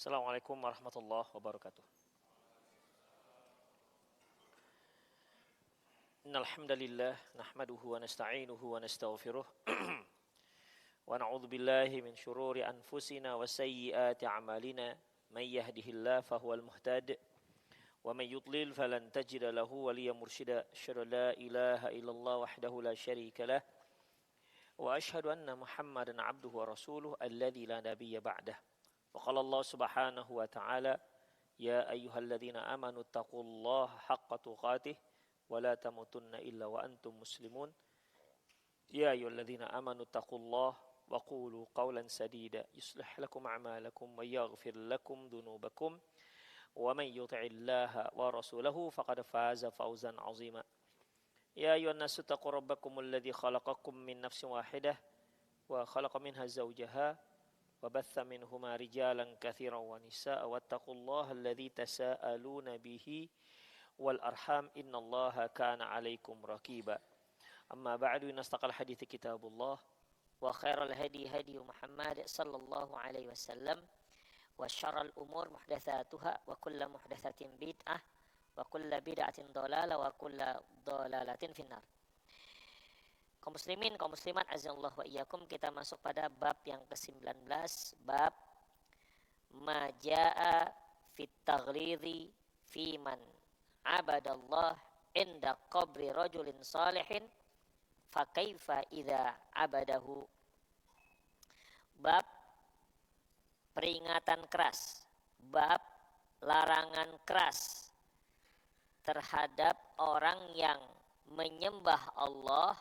Assalamualaikum warahmatullahi wabarakatuh. Innal hamdalillah nahmaduhu wa nasta'inuhu wa nastaghfiruh wa na'udzu billahi min shururi anfusina wa sayyiati a'malina may yahdihillahu fahuwal muhtadi wa may yudlil falan tajida lahu waliyyan mursyida asyhadu an la ilaha illallah wahdahu la syarika lah wa asyhadu anna Muhammadan 'abduhu wa rasuluhu alladzi la nabiyya ba'dah. Wa qala Allah Subhanahu wa ta'ala ya ayyuhalladzina amanu taqullaha haqqa tuqatih wa la tamutunna illa wa antum muslimun. Ya ayyuhalladzina amanu taqullaha wa qulu qawlan sadida yuslih lakum a'malakum wa yaghfir lakum dhunubakum wa man yuti'illaha wa rasulahu faqad faza fawzan 'azima. Ya ayyuhan nasu taqu rabbakumul ladzi khalaqakum min nafsin wahidah wa khalaqa minha zawjaha وبث منهما رجالا كثيرا ونساء واتقوا الله الذي تساءلون به والأرحام إن الله كان عليكم رقيبا أما بعد إن أصدق الحديث كتاب الله وخير الهدي هدي محمد صلى الله عليه وسلم وشر الأمور محدثاتها وكل محدثة بدعة وكل بدعة ضلالة وكل ضلالة في النار. Kaum muslimin, kaum muslimat, azallahu wa iyyakum, kita masuk pada bab yang ke-19, bab majaa fit taghlidhi fi man abadallah inda qabri rajulin salihin fa kaifa idza abadahu. Bab peringatan keras, bab larangan keras terhadap orang yang menyembah Allah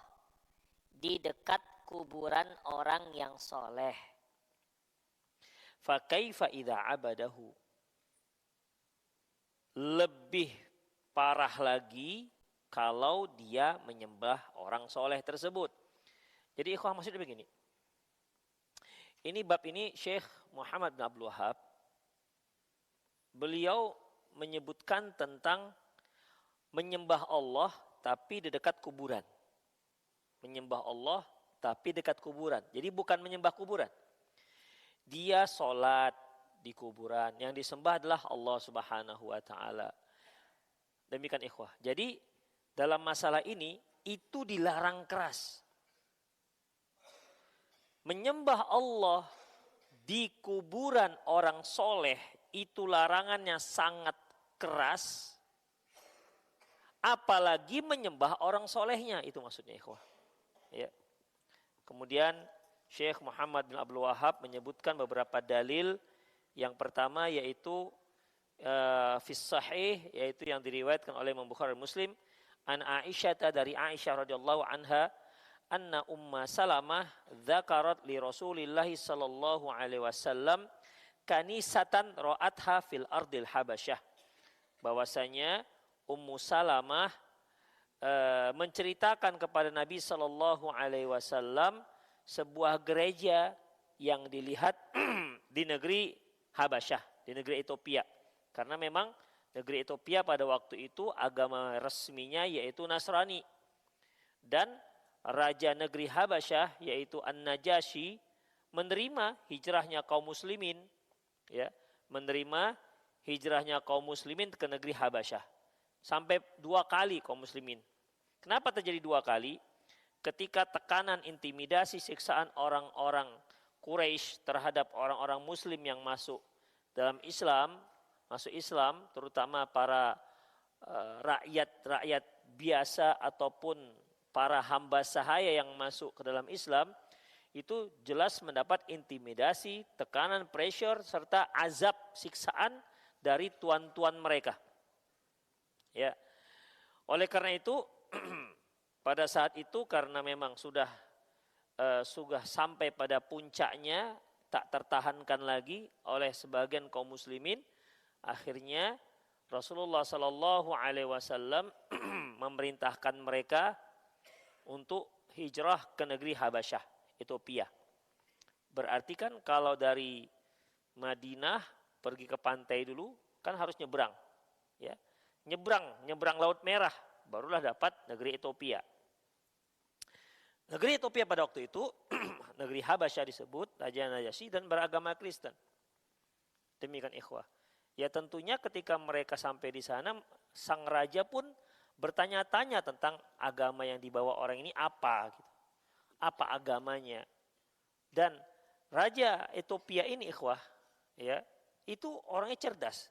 di dekat kuburan orang yang soleh. Fa kaifa idza abadahu. Lebih parah lagi kalau dia menyembah orang soleh tersebut. Jadi ikhwah, maksudnya begini. Ini bab ini Syekh Muhammad bin Abdul Wahhab, beliau menyebutkan tentang menyembah Allah tapi di dekat kuburan. Menyembah Allah tapi dekat kuburan. Jadi bukan menyembah kuburan. Dia sholat di kuburan. Yang disembah adalah Allah Subhanahu wa ta'ala. Demikian ikhwah. Jadi dalam masalah ini itu dilarang keras. Menyembah Allah di kuburan orang soleh itu larangannya sangat keras. Apalagi menyembah orang solehnya. Itu maksudnya ikhwah. Ya. Kemudian Syekh Muhammad bin Abdul Wahhab menyebutkan beberapa dalil. Yang pertama yaitu fis sahih, yaitu yang diriwayatkan oleh Imam Bukhari Muslim, an Aisyah, dari Aisyah radhiyallahu anha, anna Umma Salamah dzakarat li Rasulillah sallallahu alaihi wasallam kanisatan ra'atha fil ardil Habasyah. Bahwasanya Ummu Salamah menceritakan kepada Nabi Sallallahu Alaihi Wasallam sebuah gereja yang dilihat di negeri Habasyah, di negeri Ethiopia. Karena memang negeri Ethiopia pada waktu itu agama resminya yaitu Nasrani. Dan raja negeri Habasyah yaitu An-Najasyi menerima hijrahnya kaum muslimin, ya, menerima hijrahnya kaum muslimin ke negeri Habasyah. Sampai 2 kali kaum muslimin. Kenapa terjadi 2 kali? Ketika tekanan, intimidasi, siksaan orang-orang Quraisy terhadap orang-orang muslim yang masuk dalam Islam, terutama para rakyat biasa ataupun para hamba sahaya yang masuk ke dalam Islam, itu jelas mendapat intimidasi, tekanan, pressure, serta azab, siksaan dari tuan-tuan mereka. Ya. Oleh karena itu pada saat itu karena memang sudah sampai pada puncaknya, tak tertahankan lagi oleh sebagian kaum muslimin, akhirnya Rasulullah Sallallahu Alaihi Wasallam memerintahkan mereka untuk hijrah ke negeri Habasyah, Ethiopia. Berarti kan kalau dari Madinah pergi ke pantai dulu kan harus nyebrang, ya, nyebrang Laut Merah, barulah dapat negeri Ethiopia. Negeri Ethiopia pada waktu itu, negeri Habasyah disebut, Raja Najasyi, dan beragama Kristen. Demikian ikhwah. Ya tentunya ketika mereka sampai di sana, sang raja pun bertanya-tanya tentang agama yang dibawa orang ini apa gitu. Apa agamanya? Dan raja Ethiopia ini ikhwah, ya, itu orangnya cerdas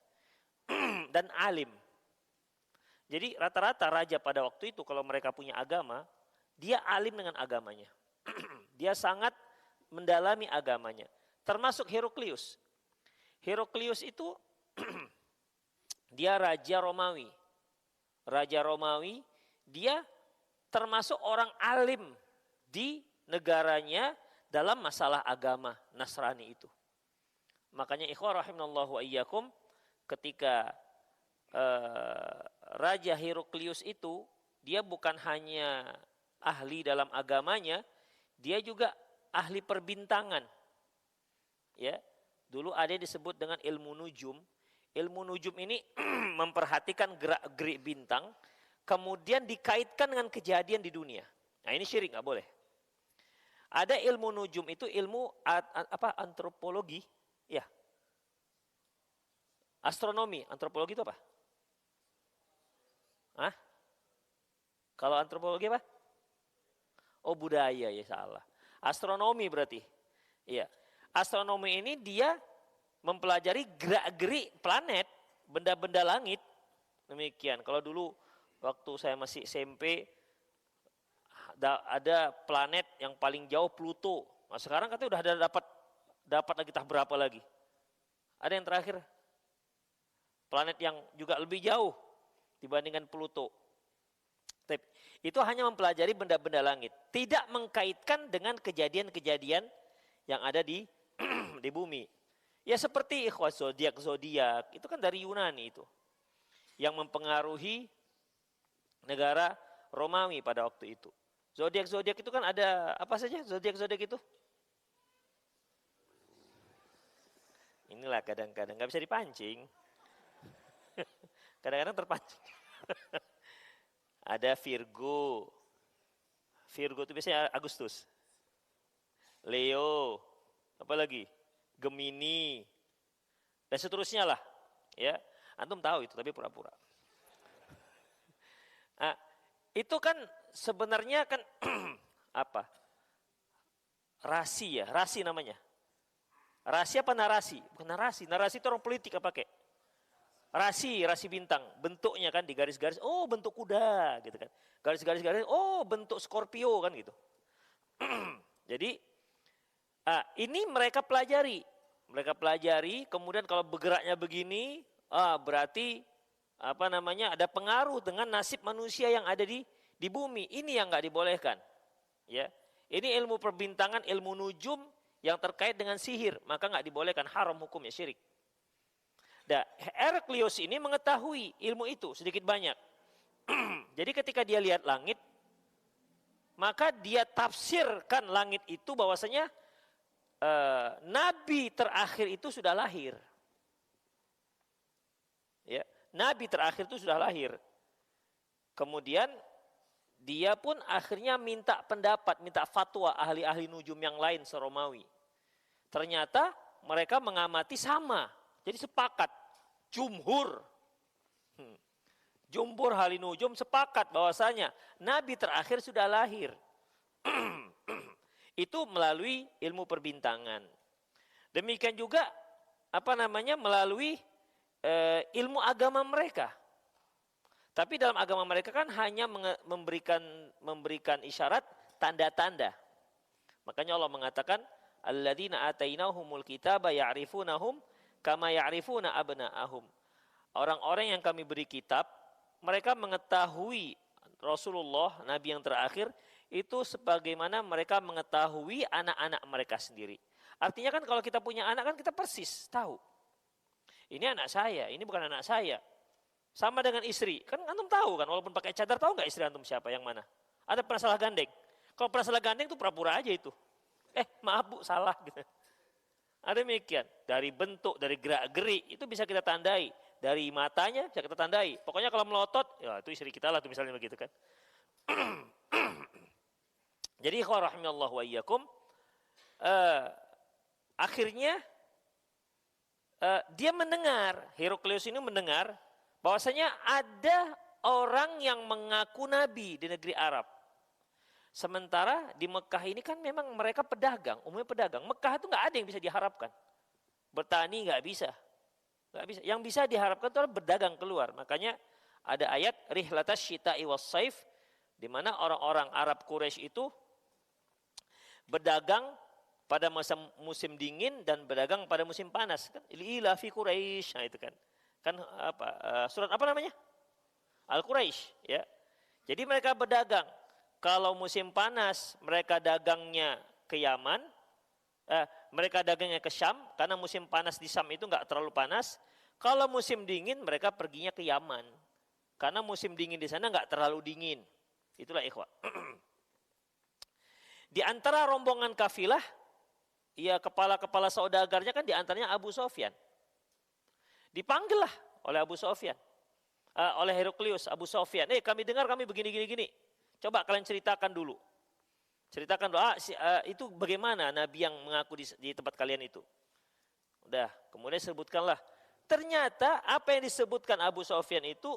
dan alim. Jadi rata-rata raja pada waktu itu kalau mereka punya agama, dia alim dengan agamanya. Dia sangat mendalami agamanya. Termasuk Heraklius. Heraklius itu dia raja Romawi. Raja Romawi, dia termasuk orang alim di negaranya dalam masalah agama Nasrani itu. Makanya ikhwah rahimanallahu wa iyyakum, ketika Raja Heraklius itu, dia bukan hanya ahli dalam agamanya, dia juga ahli perbintangan. Ya, dulu ada yang disebut dengan ilmu nujum. Ilmu nujum ini memperhatikan gerak-gerik bintang, kemudian dikaitkan dengan kejadian di dunia. Nah ini syirik, nggak boleh. Ada ilmu nujum itu ilmu antropologi, ya. Astronomi, antropologi itu apa? Hah? Kalau antropologi apa? Oh budaya, ya salah. Astronomi berarti. Iya. Astronomi ini dia mempelajari gerak-gerik planet, benda-benda langit. Demikian. Kalau dulu waktu saya masih SMP ada planet yang paling jauh Pluto. Nah, sekarang katanya udah ada dapat lagi tahap berapa lagi? Ada yang terakhir. Planet yang juga lebih jauh dibandingkan Pluto. Itu hanya mempelajari benda-benda langit, tidak mengkaitkan dengan kejadian-kejadian yang ada di di bumi. Ya seperti ikhwah zodiak itu kan dari Yunani itu, yang mempengaruhi negara Romawi pada waktu itu. Zodiak itu kan ada apa saja zodiak itu? Inilah kadang-kadang nggak bisa dipancing, kadang-kadang terpancing. Ada Virgo itu biasanya Agustus. Leo, apa lagi? Gemini, dan seterusnya lah. Ya, antum tahu itu tapi pura-pura. Nah, itu kan sebenarnya kan apa? Rasi ya, rasi namanya. Rasi apa narasi? Bukan narasi, narasi itu orang politik apa pakai? Rasi bintang, bentuknya kan di garis-garis, oh bentuk kuda gitu kan. Garis-garis, oh bentuk Scorpio kan gitu. Jadi ini mereka pelajari, kemudian kalau bergeraknya begini, berarti ada pengaruh dengan nasib manusia yang ada di bumi. Ini yang nggak dibolehkan. Ya, ini ilmu perbintangan, ilmu nujum yang terkait dengan sihir, maka nggak dibolehkan, haram hukumnya, syirik. Nah, Heraklius ini mengetahui ilmu itu sedikit banyak. Jadi ketika dia lihat langit, maka dia tafsirkan langit itu bahwasanya nabi terakhir itu sudah lahir. Ya, nabi terakhir itu sudah lahir. Kemudian dia pun akhirnya minta pendapat, minta fatwa ahli-ahli nujum yang lain se-Romawi. Ternyata mereka mengamati sama. Jadi sepakat, jumhur ahli nujum sepakat bahwasanya nabi terakhir sudah lahir. Itu melalui ilmu perbintangan. Demikian juga melalui ilmu agama mereka. Tapi dalam agama mereka kan hanya memberikan isyarat, tanda-tanda. Makanya Allah mengatakan, alladzina atainahumul kitaba ya'rifunahum kama ya'rifuna abna'ahum. Orang-orang yang kami beri kitab, mereka mengetahui Rasulullah, Nabi yang terakhir, itu sebagaimana mereka mengetahui anak-anak mereka sendiri. Artinya kan kalau kita punya anak kan kita persis tahu. Ini anak saya, ini bukan anak saya. Sama dengan istri, kan antum tahu kan, walaupun pakai cadar tahu nggak istri antum siapa, yang mana? Ada pernah salah gandeng? Kalau pernah salah gandeng itu pura-pura aja itu. Maaf bu, salah gitu. Ada demikian, dari bentuk, dari gerak-gerik, itu bisa kita tandai. Dari matanya bisa kita tandai. Pokoknya kalau melotot, ya itu istri kita lah tuh misalnya begitu kan. Jadi ikhwan rahimallahu wa iyyakum, akhirnya dia mendengar, Heraklius ini mendengar bahwasanya ada orang yang mengaku nabi di negeri Arab. Sementara di Mekah ini kan memang mereka pedagang, umumnya pedagang. Mekah itu nggak ada yang bisa diharapkan. Bertani nggak bisa. Nggak bisa. Yang bisa diharapkan itu adalah berdagang keluar. Makanya ada ayat rihlatas syita'i was saif, di mana orang-orang Arab Quraisy itu berdagang pada masa musim dingin dan berdagang pada musim panas kan. Ila fi Quraisy, nah itu kan. Kan apa surat apa namanya? Al-Quraisy ya. Jadi mereka berdagang. Kalau musim panas mereka dagangnya ke Yaman, mereka dagangnya ke Syam karena musim panas di Syam itu enggak terlalu panas. Kalau musim dingin mereka perginya ke Yaman. Karena musim dingin di sana enggak terlalu dingin. Itulah ikhwah. Di antara rombongan kafilah, ya kepala-kepala saudagarnya kan di antaranya Abu Sofyan. Dipanggillah oleh Abu Sofyan, oleh Heraklius, Abu Sofyan. Kami dengar kami begini. Coba kalian ceritakan dulu. Ceritakan dulu, itu bagaimana Nabi yang mengaku di tempat kalian itu. Udah, kemudian sebutkanlah. Ternyata apa yang disebutkan Abu Sofyan itu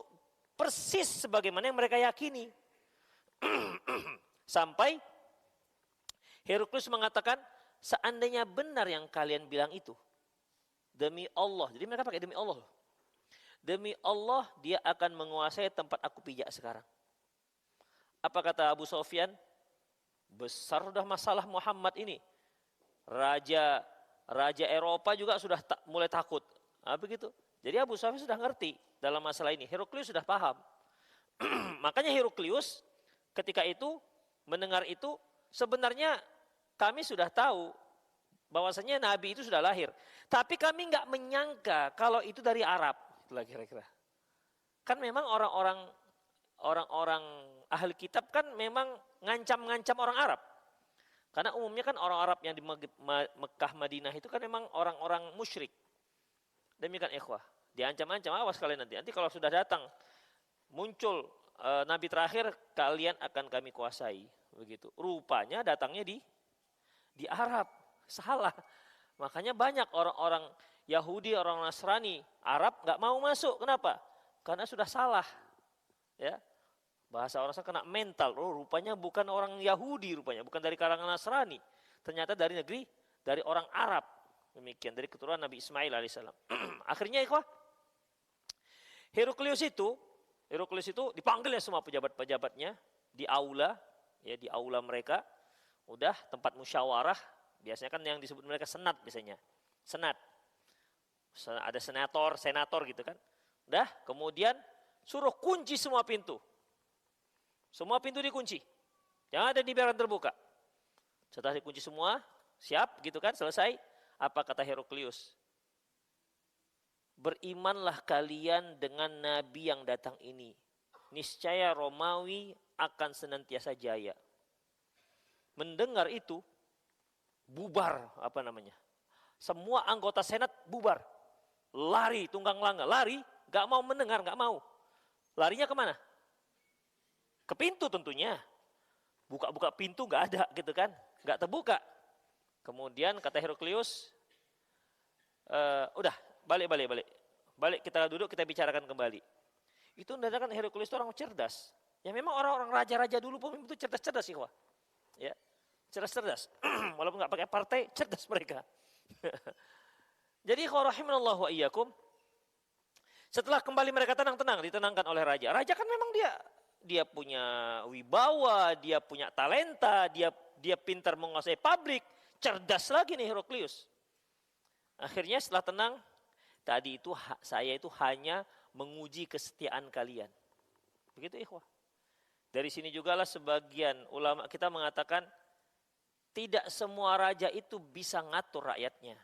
persis sebagaimana yang mereka yakini. Sampai Heraklius mengatakan, seandainya benar yang kalian bilang itu, demi Allah, jadi mereka pakai demi Allah. Demi Allah dia akan menguasai tempat aku pijak sekarang. Apa kata Abu Sofyan? Besar sudah masalah Muhammad ini. Raja Eropa juga sudah mulai takut. Begitu. Jadi Abu Sofyan sudah ngerti dalam masalah ini. Heraklius sudah paham. Makanya Heraklius ketika itu mendengar itu, sebenarnya kami sudah tahu bahwasanya Nabi itu sudah lahir. Tapi kami nggak menyangka kalau itu dari Arab. Itulah kira-kira. Kan memang orang-orang ahli kitab kan memang ngancam-ngancam orang Arab. Karena umumnya kan orang Arab yang di Mekah Madinah itu kan memang orang-orang musyrik. Demikian ikhwah. Diancam-ancam, awas kalian nanti. Nanti kalau sudah datang muncul Nabi terakhir, kalian akan kami kuasai. Begitu. Rupanya datangnya di Arab. Salah. Makanya banyak orang-orang Yahudi, orang Nasrani, Arab nggak mau masuk. Kenapa? Karena sudah salah. Ya. Bahasa orang sana kena mental. Rupanya bukan orang Yahudi rupanya, bukan dari kalangan Nasrani. Ternyata dari orang Arab. Demikian, dari keturunan Nabi Ismail alaihissalam. Akhirnya ikhwah, Heraklius itu dipanggil ya semua pejabat-pejabatnya di aula, ya di aula mereka. Udah tempat musyawarah. Biasanya kan yang disebut mereka senat biasanya. Senat. Ada senator gitu kan. Udah, kemudian suruh kunci semua pintu. Semua pintu dikunci. Jangan ada dibiarkan terbuka. Setelah dikunci semua, siap gitu kan, selesai. Apa kata Heraklius? Berimanlah kalian dengan Nabi yang datang ini. Niscaya Romawi akan senantiasa jaya. Mendengar itu, bubar semua anggota senat bubar, lari tunggang langgang, lari, nggak mau mendengar, nggak mau. Larinya kemana? Ke pintu tentunya. Buka-buka pintu nggak ada gitu kan, nggak terbuka. Kemudian kata Heraklius, udah balik kita duduk, kita bicarakan kembali. Itu menandakan Heraklius itu orang cerdas. Ya memang orang-orang raja-raja dulu pun itu cerdas-cerdas sih, wah. Ya. Cerdas-cerdas. Walaupun nggak pakai partai, cerdas mereka. Jadi rahimanallahu wa iyyakum. Setelah kembali mereka tenang-tenang, ditenangkan oleh raja. Raja kan memang dia punya wibawa, dia punya talenta, dia pintar menguasai publik, cerdas lagi nih Heraklius. Akhirnya setelah tenang, tadi itu saya itu hanya menguji kesetiaan kalian. Begitu ikhwah. Dari sini jugalah sebagian ulama kita mengatakan tidak semua raja itu bisa ngatur rakyatnya.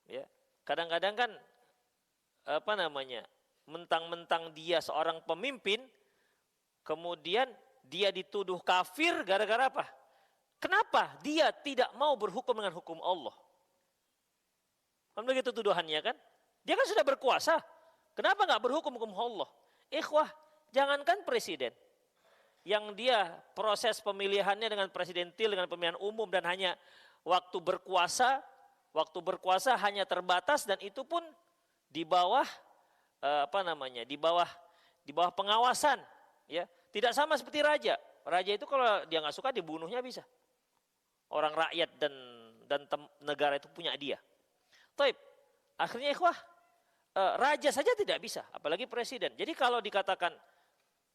Ya, kadang-kadang kan mentang-mentang dia seorang pemimpin, kemudian dia dituduh kafir gara-gara apa? Kenapa dia tidak mau berhukum dengan hukum Allah? Kan begitu tuduhannya kan? Dia kan sudah berkuasa. Kenapa nggak berhukum hukum Allah? Ikhwah, jangankan presiden. Yang dia proses pemilihannya dengan presidentil, dengan pemilihan umum dan hanya waktu berkuasa, waktu berkuasa hanya terbatas dan itu pun di bawah di bawah pengawasan, ya. Tidak sama seperti raja. Raja itu kalau dia nggak suka dibunuhnya bisa. Orang rakyat dan negara itu punya dia. Taib. Akhirnya ikhwah, raja saja tidak bisa, apalagi presiden. Jadi kalau dikatakan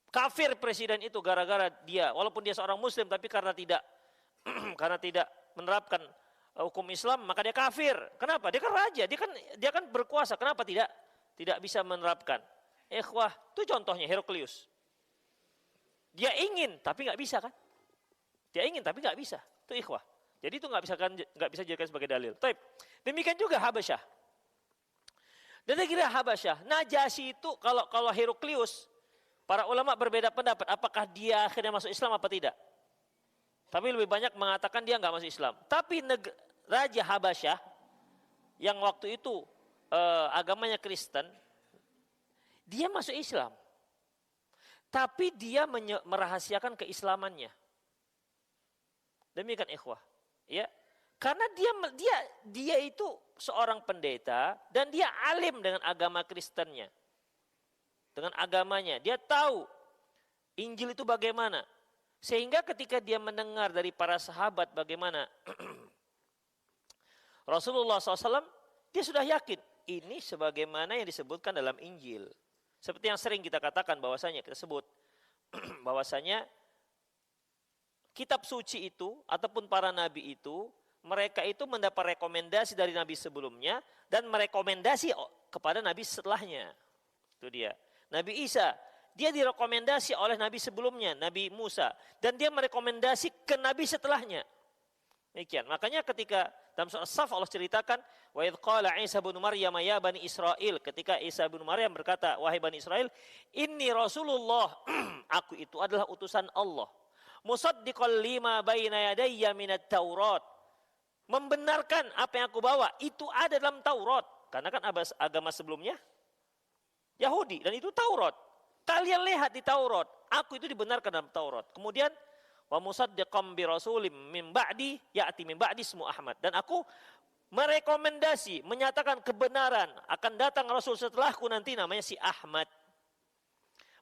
kafir presiden itu gara-gara dia, walaupun dia seorang muslim tapi karena tidak karena tidak menerapkan hukum Islam, maka dia kafir. Kenapa? Dia kan raja, dia kan berkuasa. Kenapa tidak bisa menerapkan? Ikhwah, itu contohnya Heraklius. Dia ingin tapi nggak bisa kan? Dia ingin tapi nggak bisa. Itu ikhwah. Jadi itu nggak bisa dijadikan sebagai dalil. Taib. Demikian juga Habasyah. Dan saya kira Habasyah, Najasyi itu kalau Heraklius, para ulama berbeda pendapat apakah dia akhirnya masuk Islam apa tidak. Tapi lebih banyak mengatakan dia nggak masuk Islam. Tapi Raja Habasyah yang waktu itu agamanya Kristen, dia masuk Islam. Tapi dia merahasiakan keislamannya. Demikian ikhwah, ya. Karena dia itu seorang pendeta dan dia alim dengan agama Kristennya. Dengan agamanya, dia tahu Injil itu bagaimana. Sehingga ketika dia mendengar dari para sahabat bagaimana Rasulullah SAW, dia sudah yakin ini sebagaimana yang disebutkan dalam Injil. Seperti yang sering kita katakan bahwasanya, kita sebut bahwasanya kitab suci itu ataupun para nabi itu, mereka itu mendapat rekomendasi dari nabi sebelumnya dan merekomendasi kepada nabi setelahnya. Itu dia. Nabi Isa, dia direkomendasi oleh nabi sebelumnya, Nabi Musa, dan dia merekomendasi ke nabi setelahnya. Demikian. Makanya ketika dalam surah As-Saff Allah ceritakan, wa idz qala Isa bin Maryam ya bani Israil, ketika Isa bin Maryam berkata, wahai bani Israel, inni Rasulullah, aku itu adalah utusan Allah. Musaddiqal lima baina yadayya minat Taurat. Membenarkan apa yang aku bawa, itu ada dalam Taurat. Karena kan agama sebelumnya Yahudi dan itu Taurat. Kalian lihat di Taurat, aku itu dibenarkan dalam Taurat. Kemudian wa musaddiqam bi rasulim min ba'di ya'ti min ba'di ismu Ahmad, dan aku merekomendasi, menyatakan kebenaran akan datang rasul setelahku nanti namanya si Ahmad.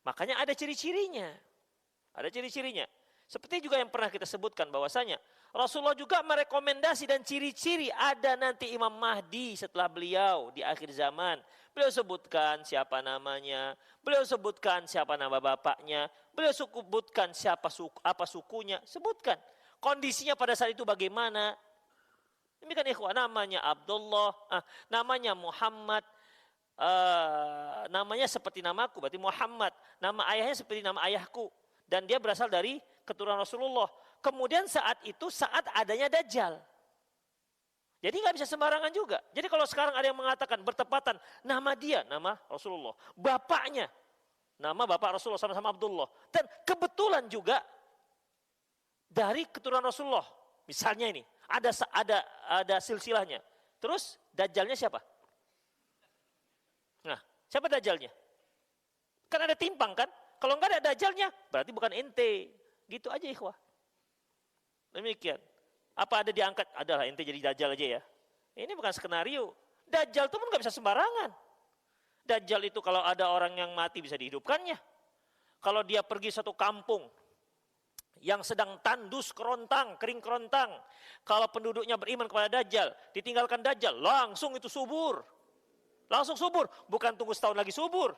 Makanya ada ciri-cirinya. Ada ciri-cirinya. Seperti juga yang pernah kita sebutkan bahwasanya Rasulullah juga merekomendasi dan ciri-ciri ada nanti Imam Mahdi setelah beliau di akhir zaman. Beliau sebutkan siapa namanya, beliau sebutkan siapa nama bapaknya, beliau sebutkan apa sukunya, sebutkan kondisinya pada saat itu bagaimana. Demikian ikhwan, namanya Abdullah, namanya Muhammad, namanya seperti namaku, berarti Muhammad. Nama ayahnya seperti nama ayahku dan dia berasal dari keturunan Rasulullah. Kemudian saat adanya Dajjal. Jadi nggak bisa sembarangan juga. Jadi kalau sekarang ada yang mengatakan bertepatan nama dia, nama Rasulullah, bapaknya, nama bapak Rasulullah sama-sama Abdullah, dan kebetulan juga dari keturunan Rasulullah. Misalnya ini ada silsilahnya. Terus Dajjalnya siapa? Nah, siapa Dajjalnya? Kan ada timpang kan? Kalau nggak ada Dajjalnya, berarti bukan ente. Gitu aja ikhwah. Demikian. Apa ada diangkat? Adalah ente jadi Dajjal aja ya. Ini bukan skenario. Dajjal itu pun nggak bisa sembarangan. Dajjal itu kalau ada orang yang mati bisa dihidupkannya. Kalau dia pergi satu kampung yang sedang tandus kerontang, kering kerontang. Kalau penduduknya beriman kepada Dajjal, ditinggalkan Dajjal, langsung itu subur. Langsung subur. Bukan tunggu setahun lagi subur.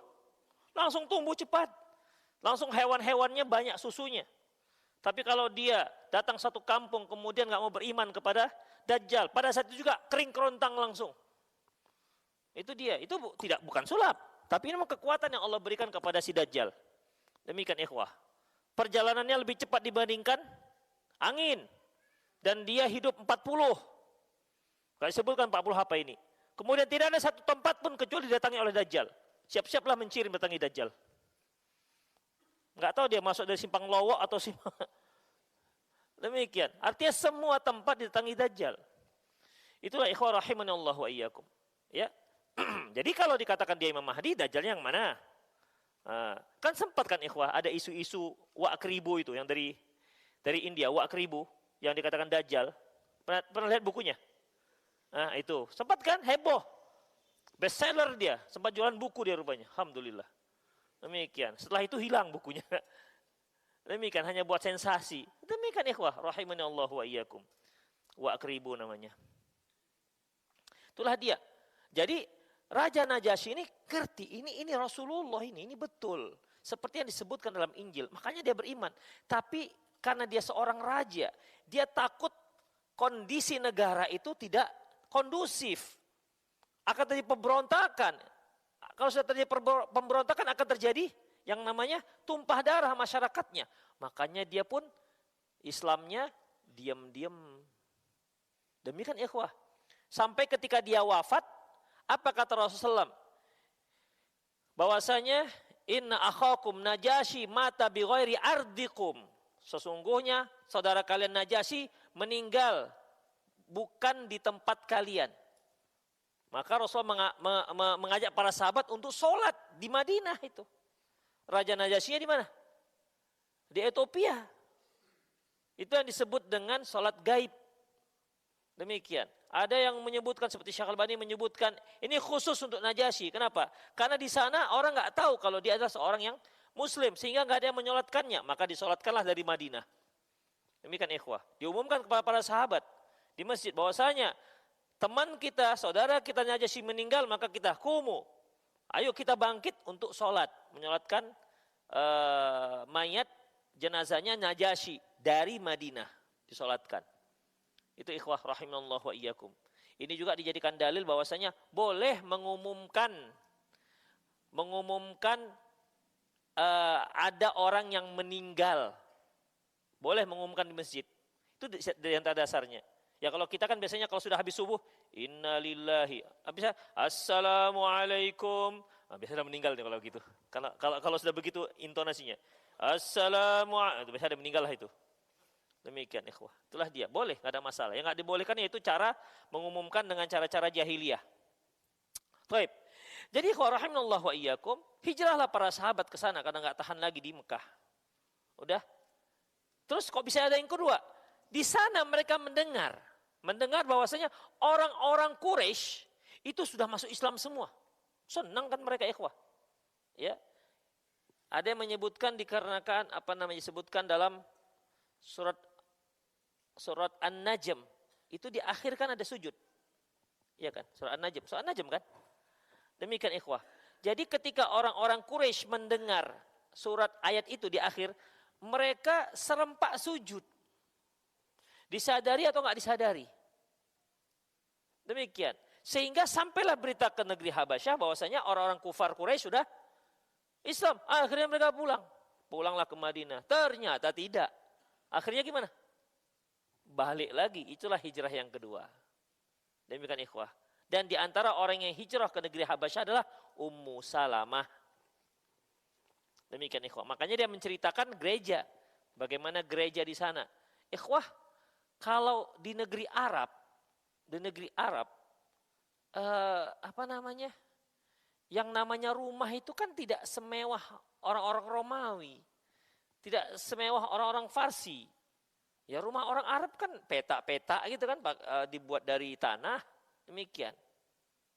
Langsung tumbuh cepat. Langsung hewan-hewannya banyak susunya. Tapi kalau dia datang satu kampung kemudian nggak mau beriman kepada Dajjal, pada saat itu juga kering kerontang langsung. Itu dia, itu bukan sulap, tapi ini memang kekuatan yang Allah berikan kepada si Dajjal. Demikian ikhwah. Perjalanannya lebih cepat dibandingkan angin. Dan dia hidup 40. Kalau disebutkan 40 apa ini. Kemudian tidak ada satu tempat pun kecuali didatangi oleh Dajjal. Siap-siaplah menciri mendatangi Dajjal. Enggak tahu dia masuk dari simpang Lowok atau simpang. Demikian. Artinya semua tempat didatangi Dajjal. Itulah ikhwah rahimanallah wa iyyakum. Ya. Jadi kalau dikatakan dia Imam Mahdi, Dajjalnya yang mana? Kan sempat kan ikhwah ada isu-isu Wak Kribo itu yang dari India, Wak Kribo yang dikatakan Dajjal. Pernah lihat bukunya? Nah, itu sempat kan heboh, bestseller dia, sempat jualan buku dia rupanya. Alhamdulillah. Demikian. Setelah itu hilang bukunya. Demikian, hanya buat sensasi. Demikian ikhwah, rahimani Allah wa iyyakum. Wa akribu namanya. Itulah dia. Jadi Raja Najasyi ini ngerti, ini Rasulullah ini betul. Seperti yang disebutkan dalam Injil. Makanya dia beriman. Tapi karena dia seorang raja, dia takut kondisi negara itu tidak kondusif. Akan terjadi pemberontakan. Kalau sudah terjadi pemberontakan akan terjadi yang namanya tumpah darah masyarakatnya. Makanya dia pun Islamnya diam-diam. Demikian ikhwah. Sampai ketika dia wafat, apa kata Rasulullah? Bahwasanya inna akhakum Najasyi mata bi ghairi ardikum. Sesungguhnya saudara kalian Najasyi meninggal bukan di tempat kalian. Maka Rasulullah mengajak para sahabat untuk sholat di Madinah itu. Raja Najasyi di mana? Di Ethiopia. Itu yang disebut dengan sholat gaib. Demikian. Ada yang menyebutkan seperti Syekh Al-Albani menyebutkan ini khusus untuk Najasyi. Kenapa? Karena di sana orang nggak tahu kalau dia adalah seorang yang Muslim sehingga nggak ada yang menyolatkannya. Maka disolatkanlah dari Madinah. Demikian ikhwah. Diumumkan kepada para sahabat di masjid bahwasanya teman kita, saudara kita Najasyi meninggal maka kita kumu. Ayo kita bangkit untuk sholat, menyolatkan mayat jenazahnya Najasyi dari Madinah disolatkan. Itu ikhwah rahimallah wa iyyakum. Ini juga dijadikan dalil bahwasanya boleh mengumumkan ada orang yang meninggal. Boleh mengumumkan di masjid. Itu dari antara dasarnya. Ya kalau kita kan biasanya kalau sudah habis subuh, innalillahi. Habisnya assalamualaikum. Nah, biasanya meninggal nih kalau gitu. Kalau sudah begitu intonasinya. Assalamualaikum. Biasanya ada meninggal lah itu. Demikian ikhwah. Itulah dia. Boleh, enggak ada masalah. Yang enggak dibolehkan yaitu cara mengumumkan dengan cara-cara jahiliyah. Baik. Jadi ikhwah rahimallah wa iyyakum, hijrahlah para sahabat ke sana karena enggak tahan lagi di Mekah. Udah. Terus kok bisa ada yang kedua? Di sana mereka mendengar bahwasanya orang-orang Quraisy itu sudah masuk Islam semua. Senang kan mereka ikhwah. Ya. Ada yang menyebutkan dikarenakan disebutkan dalam surat An-Najm itu di akhir kan ada sujud. Iya kan? Surat An-Najm kan? Demikian ikhwah. Jadi ketika orang-orang Quraisy mendengar surat ayat itu di akhir, mereka serempak sujud. Disadari atau enggak disadari? Demikian. Sehingga sampailah berita ke negeri Habasyah bahwasanya orang-orang kufar Quraisy sudah Islam. Akhirnya mereka pulang. Pulanglah ke Madinah. Ternyata tidak. Akhirnya gimana? Balik lagi. Itulah hijrah yang kedua. Demikian ikhwah. Dan di antara orang yang hijrah ke negeri Habasyah adalah Ummu Salamah. Demikian ikhwah. Makanya dia menceritakan gereja. Bagaimana gereja di sana. Ikhwah, kalau di negeri Arab, yang namanya rumah itu kan tidak semewah orang-orang Romawi. Tidak semewah orang-orang Farsi. Ya rumah orang Arab kan petak-petak gitu kan, dibuat dari tanah, demikian.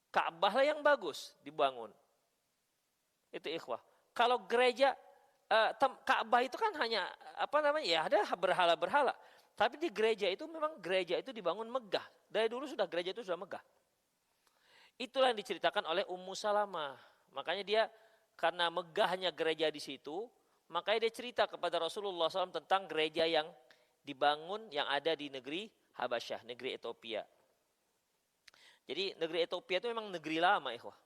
Ka'bah lah yang bagus dibangun. Itu ikhwah. Kalau gereja, Ka'bah itu kan hanya ya ada berhala-berhala. Tapi di gereja itu memang gereja itu dibangun megah. Dari dulu sudah gereja itu sudah megah. Itulah yang diceritakan oleh Ummu Salamah. Makanya dia karena megahnya gereja di situ, makanya dia cerita kepada Rasulullah SAW tentang gereja yang dibangun yang ada di negeri Habasyah, negeri Ethiopia. Jadi negeri Ethiopia itu memang negeri lama ikhwah.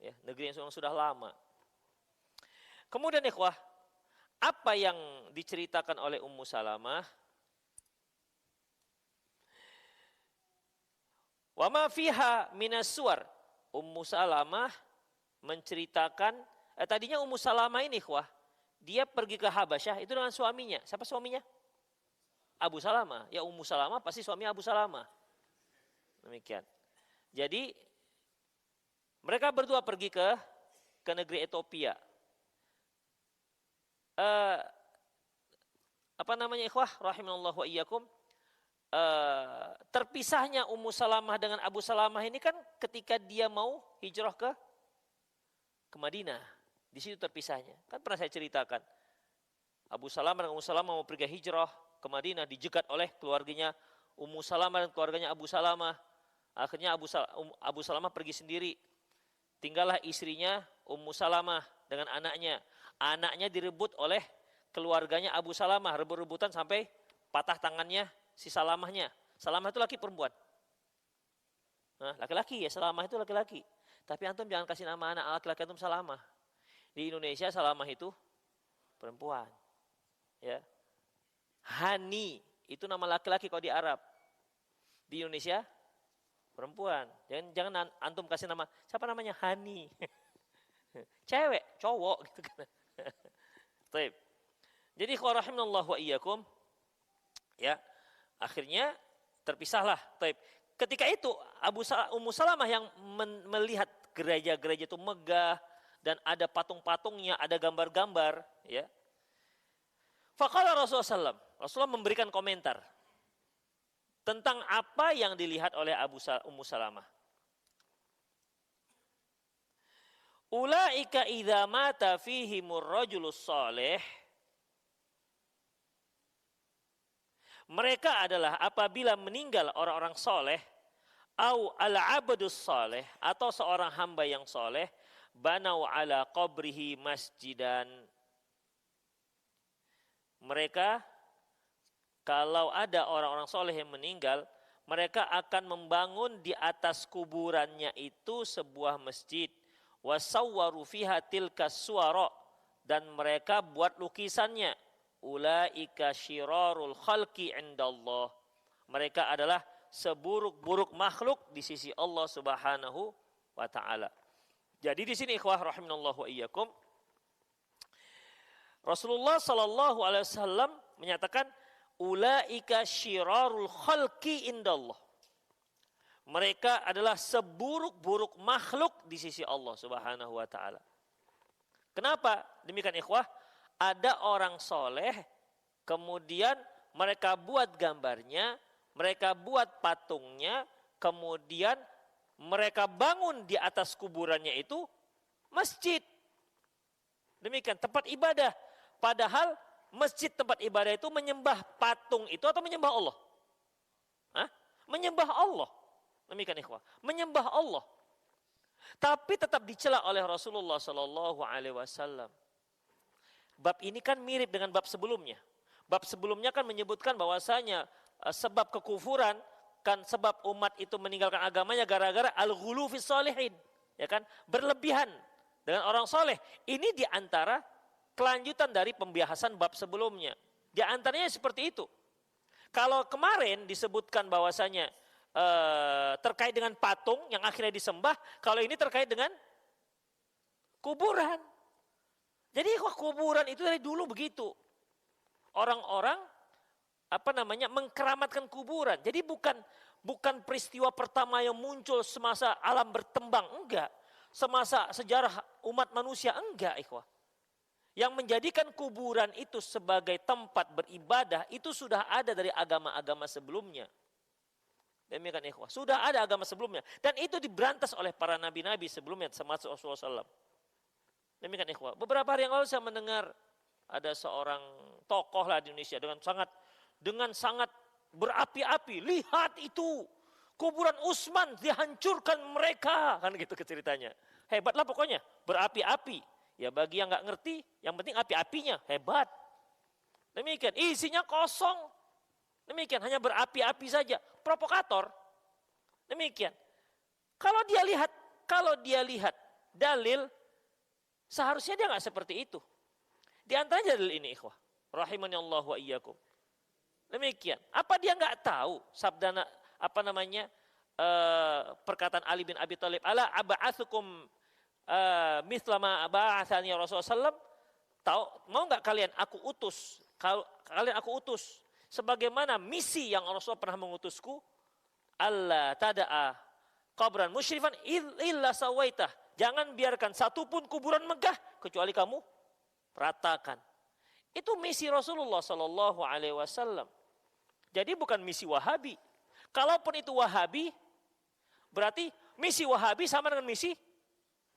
Ya, negeri yang sudah lama. Kemudian ikhwah, apa yang diceritakan oleh Ummu Salamah? Wa ma fiha minas suwar. Ummu Salamah menceritakan, tadinya Ummu Salamah ini ikhwah, dia pergi ke Habasyah itu dengan suaminya. Siapa suaminya? Abu Salamah. Ya Ummu Salamah pasti suami Abu Salamah. Demikian. Jadi mereka berdua pergi ke negeri Ethiopia. Ikhwah rahimallahu wa iyyakum. terpisahnya Ummu Salamah dengan Abu Salamah ini kan ketika dia mau hijrah ke Madinah. Di situ terpisahnya. Kan pernah saya ceritakan. Abu Salamah dan Ummu Salamah mau pergi hijrah ke Madinah, dijegat oleh keluarganya Ummu Salamah dan keluarganya Abu Salamah. Akhirnya Abu Salamah pergi sendiri. Tinggallah istrinya Ummu Salamah dengan anaknya. Anaknya direbut oleh keluarganya Abu Salamah, rebut-rebutan sampai patah tangannya si Salamahnya. Salamah itu laki perempuan. Nah, laki-laki ya, Salamah itu laki-laki. Tapi antum jangan kasih nama anak laki-laki antum Salamah. Di Indonesia Salamah itu perempuan. Ya. Hani itu nama laki-laki kalau di Arab. Di Indonesia perempuan. Jangan antum kasih nama, siapa namanya? Hani. Cewek, cowok gitu kan. Baik. Jadi rahimanallahu wa iyyakum, ya. Akhirnya terpisahlah. Baik. Ketika itu Ummu Salamah yang melihat gereja-gereja itu megah dan ada patung-patungnya, ada gambar-gambar, ya. Faqala Rasulullah SAW, Rasulullah memberikan komentar tentang apa yang dilihat oleh Ummu Salamah. Ulaika idza mata fihimur rajulus salih. Mereka adalah apabila meninggal orang-orang soleh, au al-abdus soleh, atau seorang hamba yang soleh, banau ala qabrihi masjidan. Mereka kalau ada orang-orang soleh yang meninggal, mereka akan membangun di atas kuburannya itu sebuah masjid. Wasawwaru fiha tilka suwara, dan mereka buat lukisannya. Ulaika syirarul khalqi indallah. Mereka adalah seburuk-buruk makhluk di sisi Allah Subhanahu wa taala. Jadi di sini ikhwah rahimanallahu wa iyyakum, Rasulullah sallallahu alaihi wasallam menyatakan ulaika syirarul khalqi indallah. Mereka adalah seburuk-buruk makhluk di sisi Allah Subhanahu wa taala. Kenapa demikian ikhwah? Ada orang soleh, kemudian mereka buat gambarnya, mereka buat patungnya, kemudian mereka bangun di atas kuburannya itu masjid. Demikian tempat ibadah. Padahal masjid tempat ibadah itu menyembah patung itu atau menyembah Allah? Hah? Menyembah Allah. Demikian ikhwah. Menyembah Allah. Tapi tetap dicela oleh Rasulullah Sallallahu Alaihi Wasallam. Bab ini kan mirip dengan bab sebelumnya. Bab sebelumnya kan menyebutkan bahwasanya sebab kekufuran kan sebab umat itu meninggalkan agamanya gara-gara al-ghulu fis sholihin, ya kan? Berlebihan dengan orang soleh. Ini diantara kelanjutan dari pembahasan bab sebelumnya. Di antaranya seperti itu. Kalau kemarin disebutkan bahwasanya terkait dengan patung yang akhirnya disembah, kalau ini terkait dengan kuburan. Jadi kuburan itu dari dulu begitu. Orang-orang mengkeramatkan kuburan. Jadi bukan peristiwa pertama yang muncul semasa alam bertembang, enggak. Semasa sejarah umat manusia, enggak ikhwah. Yang menjadikan kuburan itu sebagai tempat beribadah itu sudah ada dari agama-agama sebelumnya. Demikian ikhwah. Sudah ada agama sebelumnya. Dan itu diberantas oleh para nabi-nabi sebelumnya termasuk Rasulullah SAW. Demikian ikhwah. Beberapa hari yang lalu saya mendengar ada seorang tokoh lah di Indonesia dengan sangat berapi-api. Lihat itu, kuburan Utsman dihancurkan mereka, kan gitu ceritanya. Hebatlah pokoknya, berapi-api. Ya bagi yang nggak ngerti, yang penting api-apinya hebat. Demikian, isinya kosong. Demikian, hanya berapi-api saja. Provokator. Demikian. Kalau dia lihat dalil, seharusnya dia nggak seperti itu. Di antaranya dalil ini ikhwah. Rahimanallahu wa iyyakum. Demikian. Apa dia nggak tahu sabda perkataan Ali bin Abi Thalib, ala aba'atsukum mithla ma ba'atsani Rasulullah sallallahu. Tahu, mau nggak kalian aku utus? Kalian aku utus sebagaimana misi yang Rasulullah pernah mengutusku. Allah tada'a qabran musyrifan illa sawaitah. Jangan biarkan satupun kuburan megah kecuali kamu ratakan. Itu misi Rasulullah Sallallahu Alaihi Wasallam. Jadi bukan misi Wahabi. Kalaupun itu Wahabi, berarti misi Wahabi sama dengan misi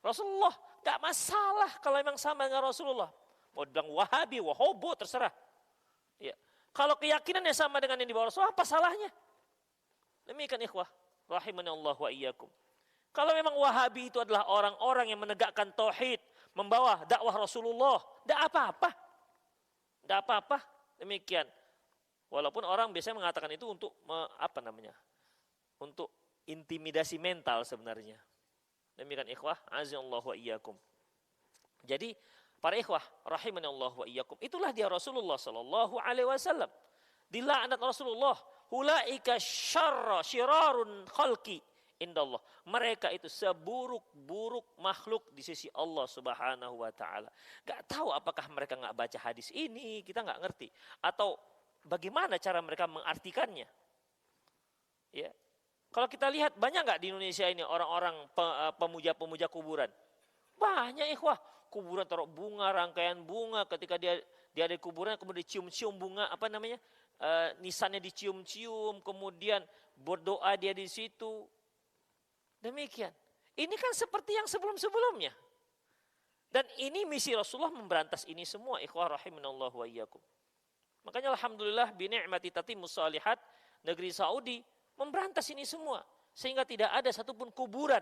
Rasulullah. Gak masalah kalau memang sama dengan Rasulullah. Mau bilang Wahabi, Wahobo, terserah. Ya. Kalau keyakinannya sama dengan yang dibawa Rasulullah, apa salahnya? Demikian ikhwah, rahimani Allah wa iyyakum. Kalau memang Wahabi itu adalah orang-orang yang menegakkan tauhid, membawa dakwah Rasulullah, tidak apa-apa. Tidak apa-apa, demikian. Walaupun orang biasanya mengatakan itu untuk untuk intimidasi mental sebenarnya. Demikian ikhwah, azallahu wa iyyakum. Jadi para ikhwah rahimani Allah wa iyyakum, itulah dia Rasulullah sallallahu alaihi wasallam. Dilaknat Rasulullah, ulaika syirarun khalqi indallah. Mereka itu seburuk-buruk makhluk di sisi Allah Subhanahu wa taala. Enggak tahu apakah mereka enggak baca hadis ini, kita enggak ngerti, atau bagaimana cara mereka mengartikannya. Ya. Kalau kita lihat banyak enggak di Indonesia ini orang-orang pemuja-pemuja kuburan? Banyak ikhwah, kuburan taruh bunga, rangkaian bunga, ketika dia ada di kuburan kemudian dicium-cium bunga, nisannya dicium-cium, kemudian berdoa dia di situ. Demikian. Ini kan seperti yang sebelum-sebelumnya. Dan ini misi Rasulullah memberantas ini semua, ikhwah rahimanallah wa iyyakum. Makanya alhamdulillah bi ni'mati tatimmus shalihat, negeri Saudi memberantas ini semua sehingga tidak ada satupun kuburan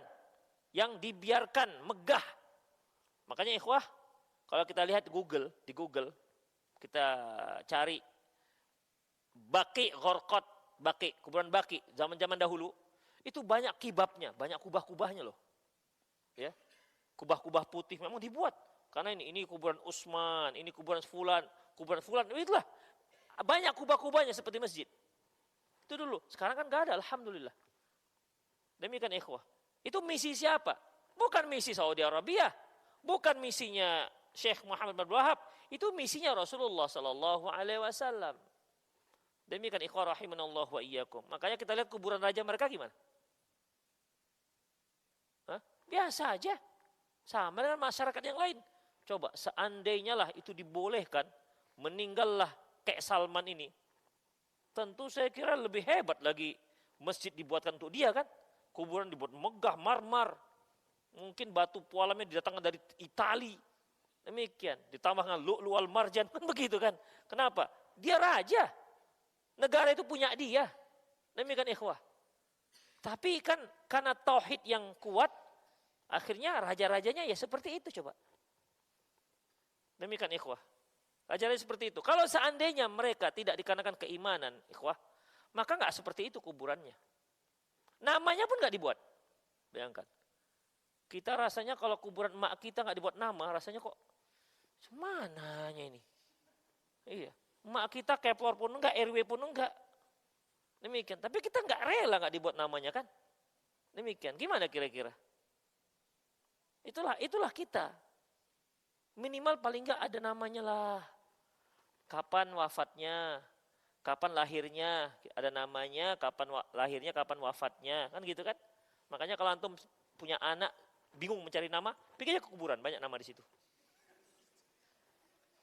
yang dibiarkan megah. Makanya ikhwah, kalau kita lihat di Google kita cari Baqi Gharqad, Baqi, kuburan Baqi zaman-zaman dahulu, itu banyak kibabnya, banyak kubah-kubahnya loh. Ya. Kubah-kubah putih memang dibuat. Karena ini kuburan Utsman, ini kuburan fulan, itulah. Banyak kubah-kubahnya seperti masjid. Itu dulu, sekarang kan enggak ada, alhamdulillah. Demikian ikhwah. Itu misi siapa? Bukan misi Saudi Arabia, bukan misinya Syekh Muhammad bin Abdul Wahab, itu misinya Rasulullah sallallahu alaihi wasallam. Demikian ikhwah rahimanallah wa iyyakum. Makanya kita lihat kuburan raja mereka gimana? Biasa aja. Sama dengan masyarakat yang lain. Coba seandainya lah itu dibolehkan, meninggallah kayak Salman ini. Tentu saya kira lebih hebat lagi masjid dibuatkan untuk dia kan. Kuburan dibuat megah, marmer. Mungkin batu pualamnya didatangkan dari Itali. Demikian. Ditambah dengan lu'lu' wal marjan. Kan begitu kan. Kenapa? Dia raja. Negara itu punya dia. Demikian ikhwah. Tapi kan karena tauhid yang kuat, akhirnya raja-rajanya ya seperti itu coba. Demikian ikhwah. Raja-raja seperti itu. Kalau seandainya mereka tidak dikarenakan keimanan, ikhwah, maka enggak seperti itu kuburannya. Namanya pun enggak dibuat. Bayangkan. Kita rasanya kalau kuburan emak kita enggak dibuat nama, rasanya kok semananya ini. Iya. Emak kita Kepler pun enggak, RW pun enggak. Demikian. Tapi kita enggak rela enggak dibuat namanya kan. Demikian. Gimana kira-kira? Itulah kita. Minimal paling enggak ada namanya lah. Kapan wafatnya, kapan lahirnya, ada namanya, kapan lahirnya, kapan wafatnya, kan gitu kan? Makanya kalau antum punya anak bingung mencari nama, pergi aja ke kuburan, banyak nama di situ.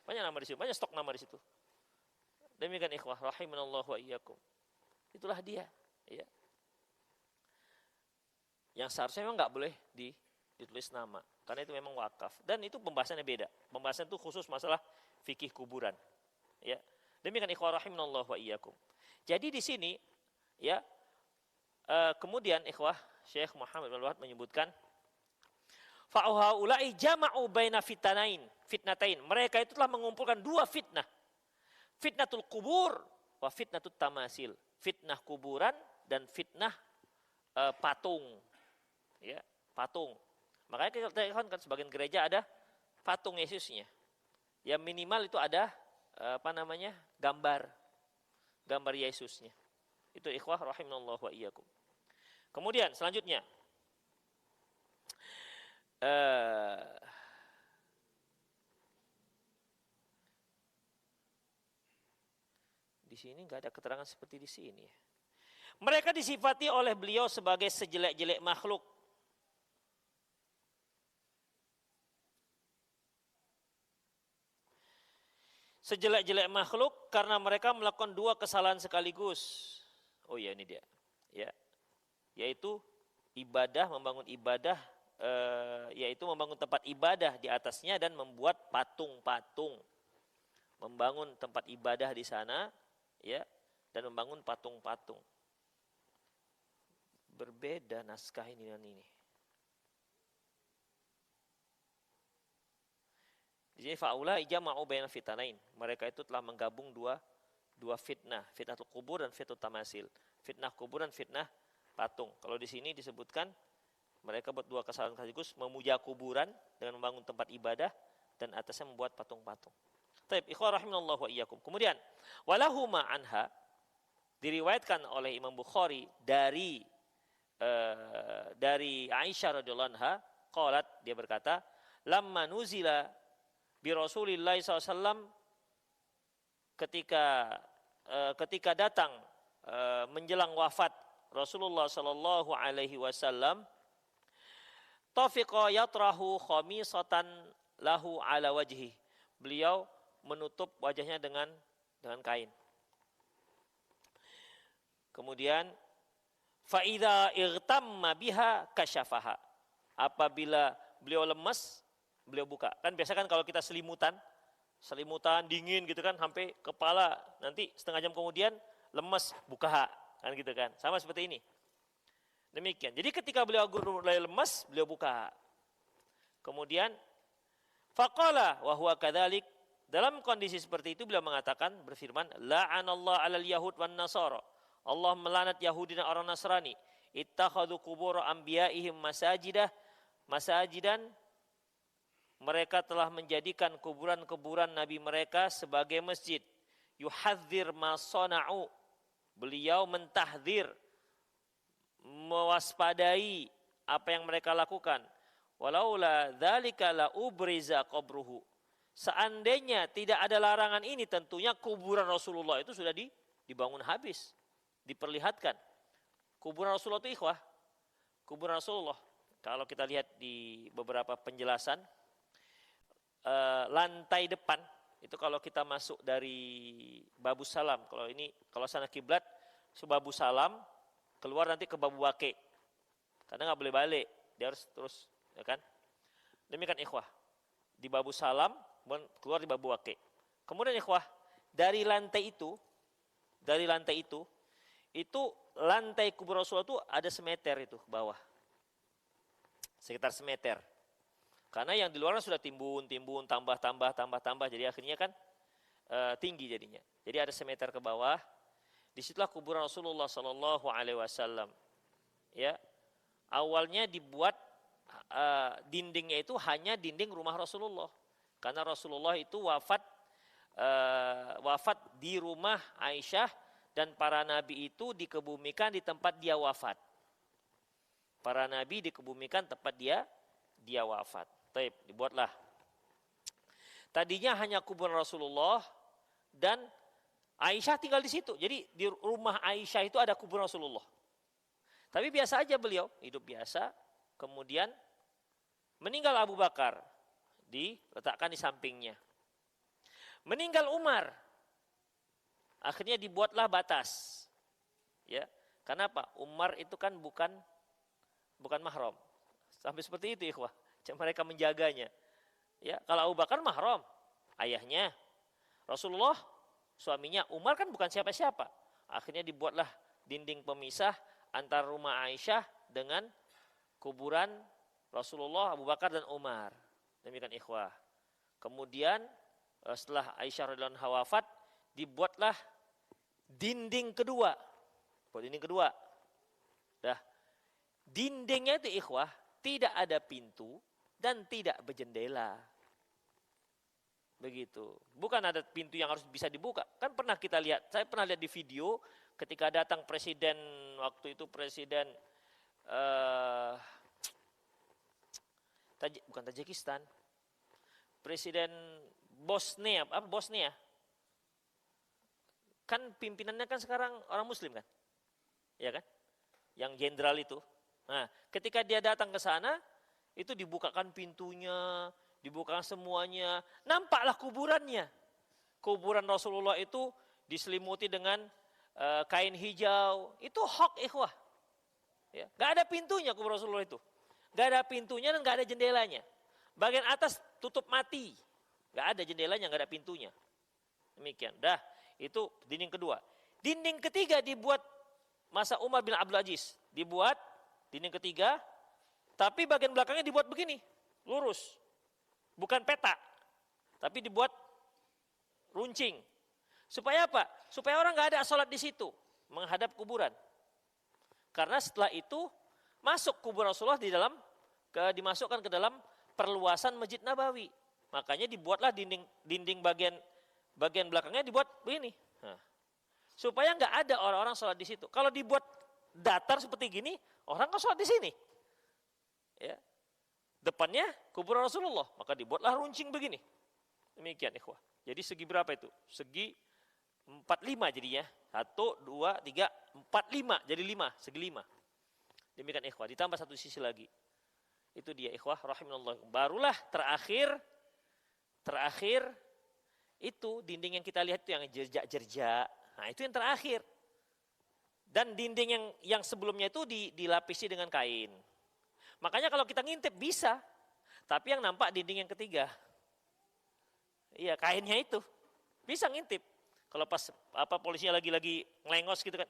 Banyak nama di situ, banyak stok nama di situ. Demikian ikhwah rahimanallah wa iyyakum. Itulah dia, ya. Yang seharusnya memang enggak boleh ditulis nama, karena itu memang wakaf dan itu pembahasannya beda. Pembahasan itu khusus masalah fikih kuburan. Ya. Demikian ikhwah rahimanallah wa iyyakum. Jadi di sini ya kemudian ikhwah Syekh Muhammad bin Wahab menyebutkan fa'haula'i jama'u baina fitnatain. Mereka itu telah mengumpulkan dua fitnah. Fitnatul kubur wa fitnatut tamasil. Fitnah kuburan dan fitnah patung. Ya, patung. Makanya kita lihat kan sebagian gereja ada patung Yesusnya. Ya minimal itu ada gambar Yesusnya. Itu ikhwah rahimanallah wa iyyakum. Kemudian selanjutnya di sini enggak ada keterangan seperti di sini. Mereka disifati oleh beliau sebagai sejelek-jelek makhluk. sejelek-jelek makhluk karena mereka melakukan dua kesalahan sekaligus. Oh iya, ini dia. Ya. Yaitu ibadah, membangun ibadah, yaitu membangun tempat ibadah di atasnya dan membuat patung-patung. Membangun tempat ibadah di sana, ya, dan membangun patung-patung. Berbeda naskah ini dan ini. Di sini faula ijma'u bainal fitnain. Mereka itu telah menggabung dua fitnah, fitnatul kubur dan fitnatul tamasil. Fitnah kubur dan fitnah patung. Kalau di sini disebutkan mereka buat dua kesalahan sekaligus, memuja kuburan dengan membangun tempat ibadah dan atasnya membuat patung-patung. Taib, ikhwan rahimanallahu wa iyyakum. Kemudian walahuma anha, diriwayatkan oleh Imam Bukhari dari Aisyah radhiyallahu anha, qalat, dia berkata, lamma nuzila bi Rasulillah SAW, ketika datang menjelang wafat Rasulullah sallallahu alaihi wasallam, tafiqa yatrahu khamisatan lahu ala wajhi. Beliau menutup wajahnya dengan kain. Kemudian fa idza irtamma biha kasyafaha. Apabila beliau lemas, beliau buka. Kan biasa kan kalau kita selimutan dingin gitu kan sampai kepala, nanti setengah jam kemudian lemas, buka kan gitu kan. Sama seperti ini. Demikian. Jadi ketika beliau mulai lemas, beliau buka. Kemudian faqala wa huwa kadzalik, dalam kondisi seperti itu beliau mengatakan, berfirman, la'anallahu 'alal yahud wan nasara. Allah melaknat Yahudi dan orang Nasrani. Ittakhadhu qubur anbiya'ihim masajidan. Mereka telah menjadikan kuburan-kuburan nabi mereka sebagai masjid. Yuhadzir ma sana'u. Beliau mentahdzir, mewaspadai apa yang mereka lakukan. Walaula dzalika la ubriza qabruhu. Seandainya tidak ada larangan ini, tentunya kuburan Rasulullah itu sudah dibangun habis, diperlihatkan. Kuburan Rasulullah itu ikhwah, kuburan Rasulullah. Kalau kita lihat di beberapa penjelasan, lantai depan itu kalau kita masuk dari Babu Salam, kalau sana kiblat, Babu Salam, keluar nanti ke Babu Waqi, karena nggak boleh balik, dia harus terus, ya kan? Demikian ikhwah, di Babu Salam keluar di Babu Waqi. Kemudian ikhwah, dari lantai itu lantai kubur Rasulullah itu ada semeter itu ke bawah, sekitar semeter. Karena yang di luar sudah timbun, tambah, jadi akhirnya kan tinggi jadinya. Jadi ada semeter ke bawah. Disitulah kuburan Rasulullah Sallallahu Alaihi Wasallam. Ya, awalnya dibuat dindingnya itu hanya dinding rumah Rasulullah, karena Rasulullah itu wafat di rumah Aisyah, dan para nabi itu dikebumikan di tempat dia wafat. Para nabi dikebumikan tempat dia wafat. Taib, dibuatlah. Tadinya hanya kuburan Rasulullah dan Aisyah tinggal di situ. Jadi di rumah Aisyah itu ada kuburan Rasulullah. Tapi biasa aja beliau, hidup biasa. Kemudian meninggal Abu Bakar, diletakkan di sampingnya. Meninggal Umar, akhirnya dibuatlah batas. Ya, kenapa? Umar itu kan bukan mahram. Sampai seperti itu ikhwah. Mereka menjaganya. Ya, kalau Abu Bakar mahram, ayahnya. Rasulullah suaminya. Umar kan bukan siapa-siapa. Akhirnya dibuatlah dinding pemisah antara rumah Aisyah dengan kuburan Rasulullah, Abu Bakar dan Umar. Demikian ikhwah. Kemudian setelah Aisyah radhiyallahu anha wafat, dibuatlah dinding kedua. Buat dinding kedua. Dah. Dindingnya itu ikhwah tidak ada pintu dan tidak berjendela. Begitu. Bukan ada pintu yang harus bisa dibuka. Kan pernah kita lihat, saya pernah lihat di video ketika datang presiden, waktu itu presiden bukan Tajikistan, presiden Bosnia. Kan pimpinannya kan sekarang orang muslim kan? Ya kan? Yang jenderal itu. Nah, ketika dia datang ke sana, itu dibukakan pintunya, dibukakan semuanya, nampaklah kuburannya. kuburan Rasulullah itu diselimuti dengan kain hijau. Itu hoax, ikhwah. Ya, nggak ada pintunya kuburan Rasulullah itu. Nggak ada pintunya dan nggak ada jendelanya. Bagian atas tutup mati. Nggak ada jendelanya, nggak ada pintunya. Demikian. Dah, itu dinding kedua. Dinding ketiga dibuat masa Umar bin Abdul Aziz. Dibuat dinding ketiga, tapi bagian belakangnya dibuat begini, lurus. Bukan peta, tapi dibuat runcing. Supaya apa? Supaya orang nggak ada sholat di situ, menghadap kuburan. Karena setelah itu masuk kubur Rasulullah dimasukkan ke dalam perluasan Masjid Nabawi. Makanya dibuatlah dinding bagian belakangnya dibuat begini. Nah, supaya nggak ada orang-orang sholat di situ. Kalau dibuat datar seperti gini, orang kan sholat di sini. Ya. Depannya kubur Rasulullah, maka dibuatlah runcing begini. Demikian, ikhwah. Jadi segi berapa itu? Segi 45 jadinya. 1, 2, 3, 4, 5. Jadi 5, segi 5. Demikian, ikhwah. Ditambah satu sisi lagi. Itu dia, ikhwah rahimanallah. Barulah terakhir itu dinding yang kita lihat itu yang jerjak-jerjak. Nah, itu yang terakhir. Dan dinding yang sebelumnya itu dilapisi dengan kain. Makanya kalau kita ngintip bisa, tapi yang nampak dinding yang ketiga. Iya, kainnya itu. Bisa ngintip. Kalau pas polisinya lagi ngelengos gitu kan,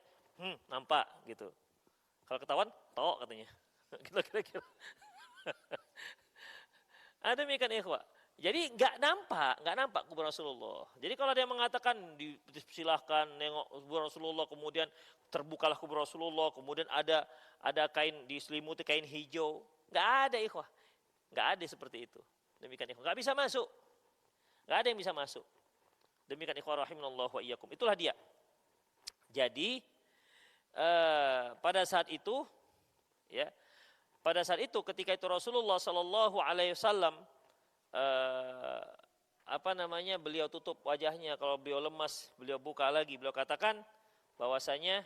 nampak gitu. Kalau ketahuan, tok katanya. Gitu kira-kira. Ada demikian, ikhwah. Jadi nggak nampak kubur Rasulullah. Jadi kalau dia mengatakan disilahkan nengok kubur Rasulullah, kemudian terbukalah kubur Rasulullah, kemudian ada kain diselimuti kain hijau, nggak ada, ikhwah, nggak ada seperti itu. Demikian, ikhwah, nggak bisa masuk, nggak ada yang bisa masuk. Demikian, ikhwah rahimanallah wa iyyakum. Itulah dia. Jadi pada saat itu, ya, ketika itu Rasulullah Shallallahu Alaihi Wasallam beliau tutup wajahnya, kalau beliau lemas beliau buka lagi, beliau katakan bahwasanya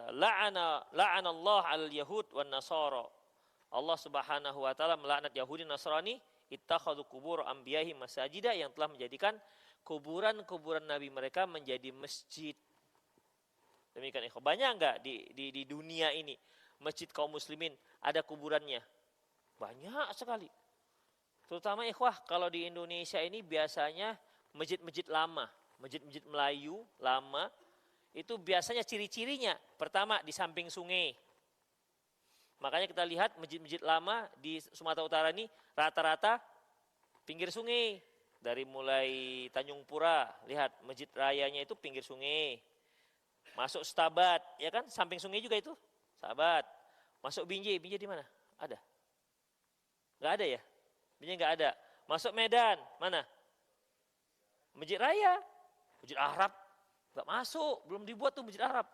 la'anallah al-yahud wan nasara. Allah Subhanahu wa taala melaknat Yahudi Nasrani ittakhadhu qubur anbiya'i masajida, yang telah menjadikan kuburan-kuburan nabi mereka menjadi masjid. Demikian, ikhwan. Banyak enggak di dunia ini masjid kaum muslimin ada kuburannya? Banyak sekali. Terutama, ikhwah, kalau di Indonesia ini biasanya masjid-masjid lama, masjid-masjid Melayu lama, itu biasanya ciri-cirinya pertama di samping sungai. Makanya kita lihat masjid-masjid lama di Sumatera Utara ini rata-rata pinggir sungai. Dari mulai Tanjung Pura, lihat masjid rayanya itu pinggir sungai. Masuk Setabat, ya kan, samping sungai juga itu, Setabat. Masuk Binjai di mana? Ada? Nggak ada ya? Binjai nggak ada. Masuk Medan, mana? Masjid Raya, Masjid Arab, nggak masuk, belum dibuat tuh Masjid Arab.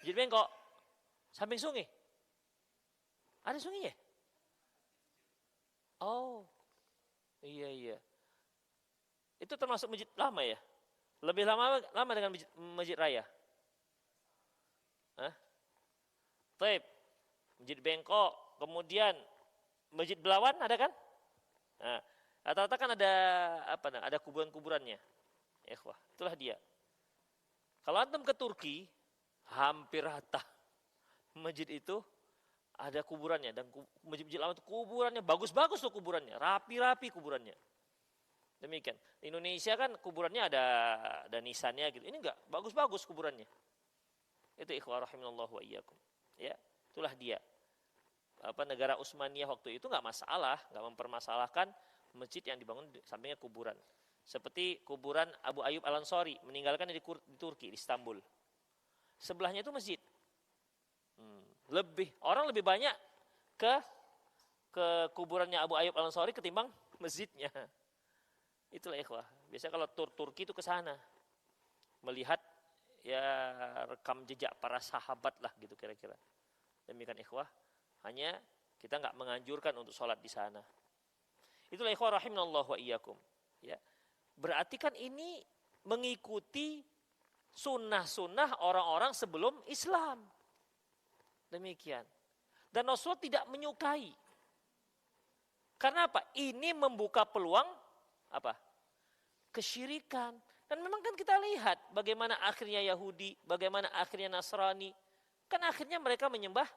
Masjid Bengkok, samping sungai. Ada sungainya? Oh, iya. Itu termasuk masjid lama ya? Lebih lama dengan masjid raya. Taib, Masjid Bengkok, kemudian Masjid Belawan ada kan? Nah, rata-rata kan ada kuburan-kuburannya. Ikhwah, itulah dia. Kalau antum ke Turki, hampir rata masjid itu ada kuburannya, dan masjid-masjid lama itu kuburannya bagus-bagus tuh kuburannya, rapi-rapi kuburannya. Demikian. Di Indonesia kan kuburannya ada nisannya gitu. Ini enggak, bagus-bagus kuburannya. Itu, ikhwah rahimanallahu wa iyyakum. Ya, itulah dia. Negara Utsmaniyah waktu itu enggak masalah, enggak mempermasalahkan masjid yang dibangun di sampingnya kuburan. Seperti kuburan Abu Ayyub Al-Ansari, meninggalkan di Turki, di Istanbul. Sebelahnya itu masjid. Orang lebih banyak ke kuburannya Abu Ayyub Al-Ansari ketimbang masjidnya. Itulah, ikhwah. Biasanya kalau Turki itu ke sana melihat ya rekam jejak para sahabat lah gitu kira-kira. Demikian, ikhwah. Hanya kita enggak menganjurkan untuk sholat di sana. Itulah, ikhwah rahimanallahu wa iyyakum. Ya. Berarti kan ini mengikuti sunnah-sunnah orang-orang sebelum Islam. Demikian. Dan Rasulullah tidak menyukai. Karena apa? Ini membuka peluang apa? kesyirikan. Dan memang kan kita lihat bagaimana akhirnya Yahudi, bagaimana akhirnya Nasrani. Kan akhirnya mereka menyembah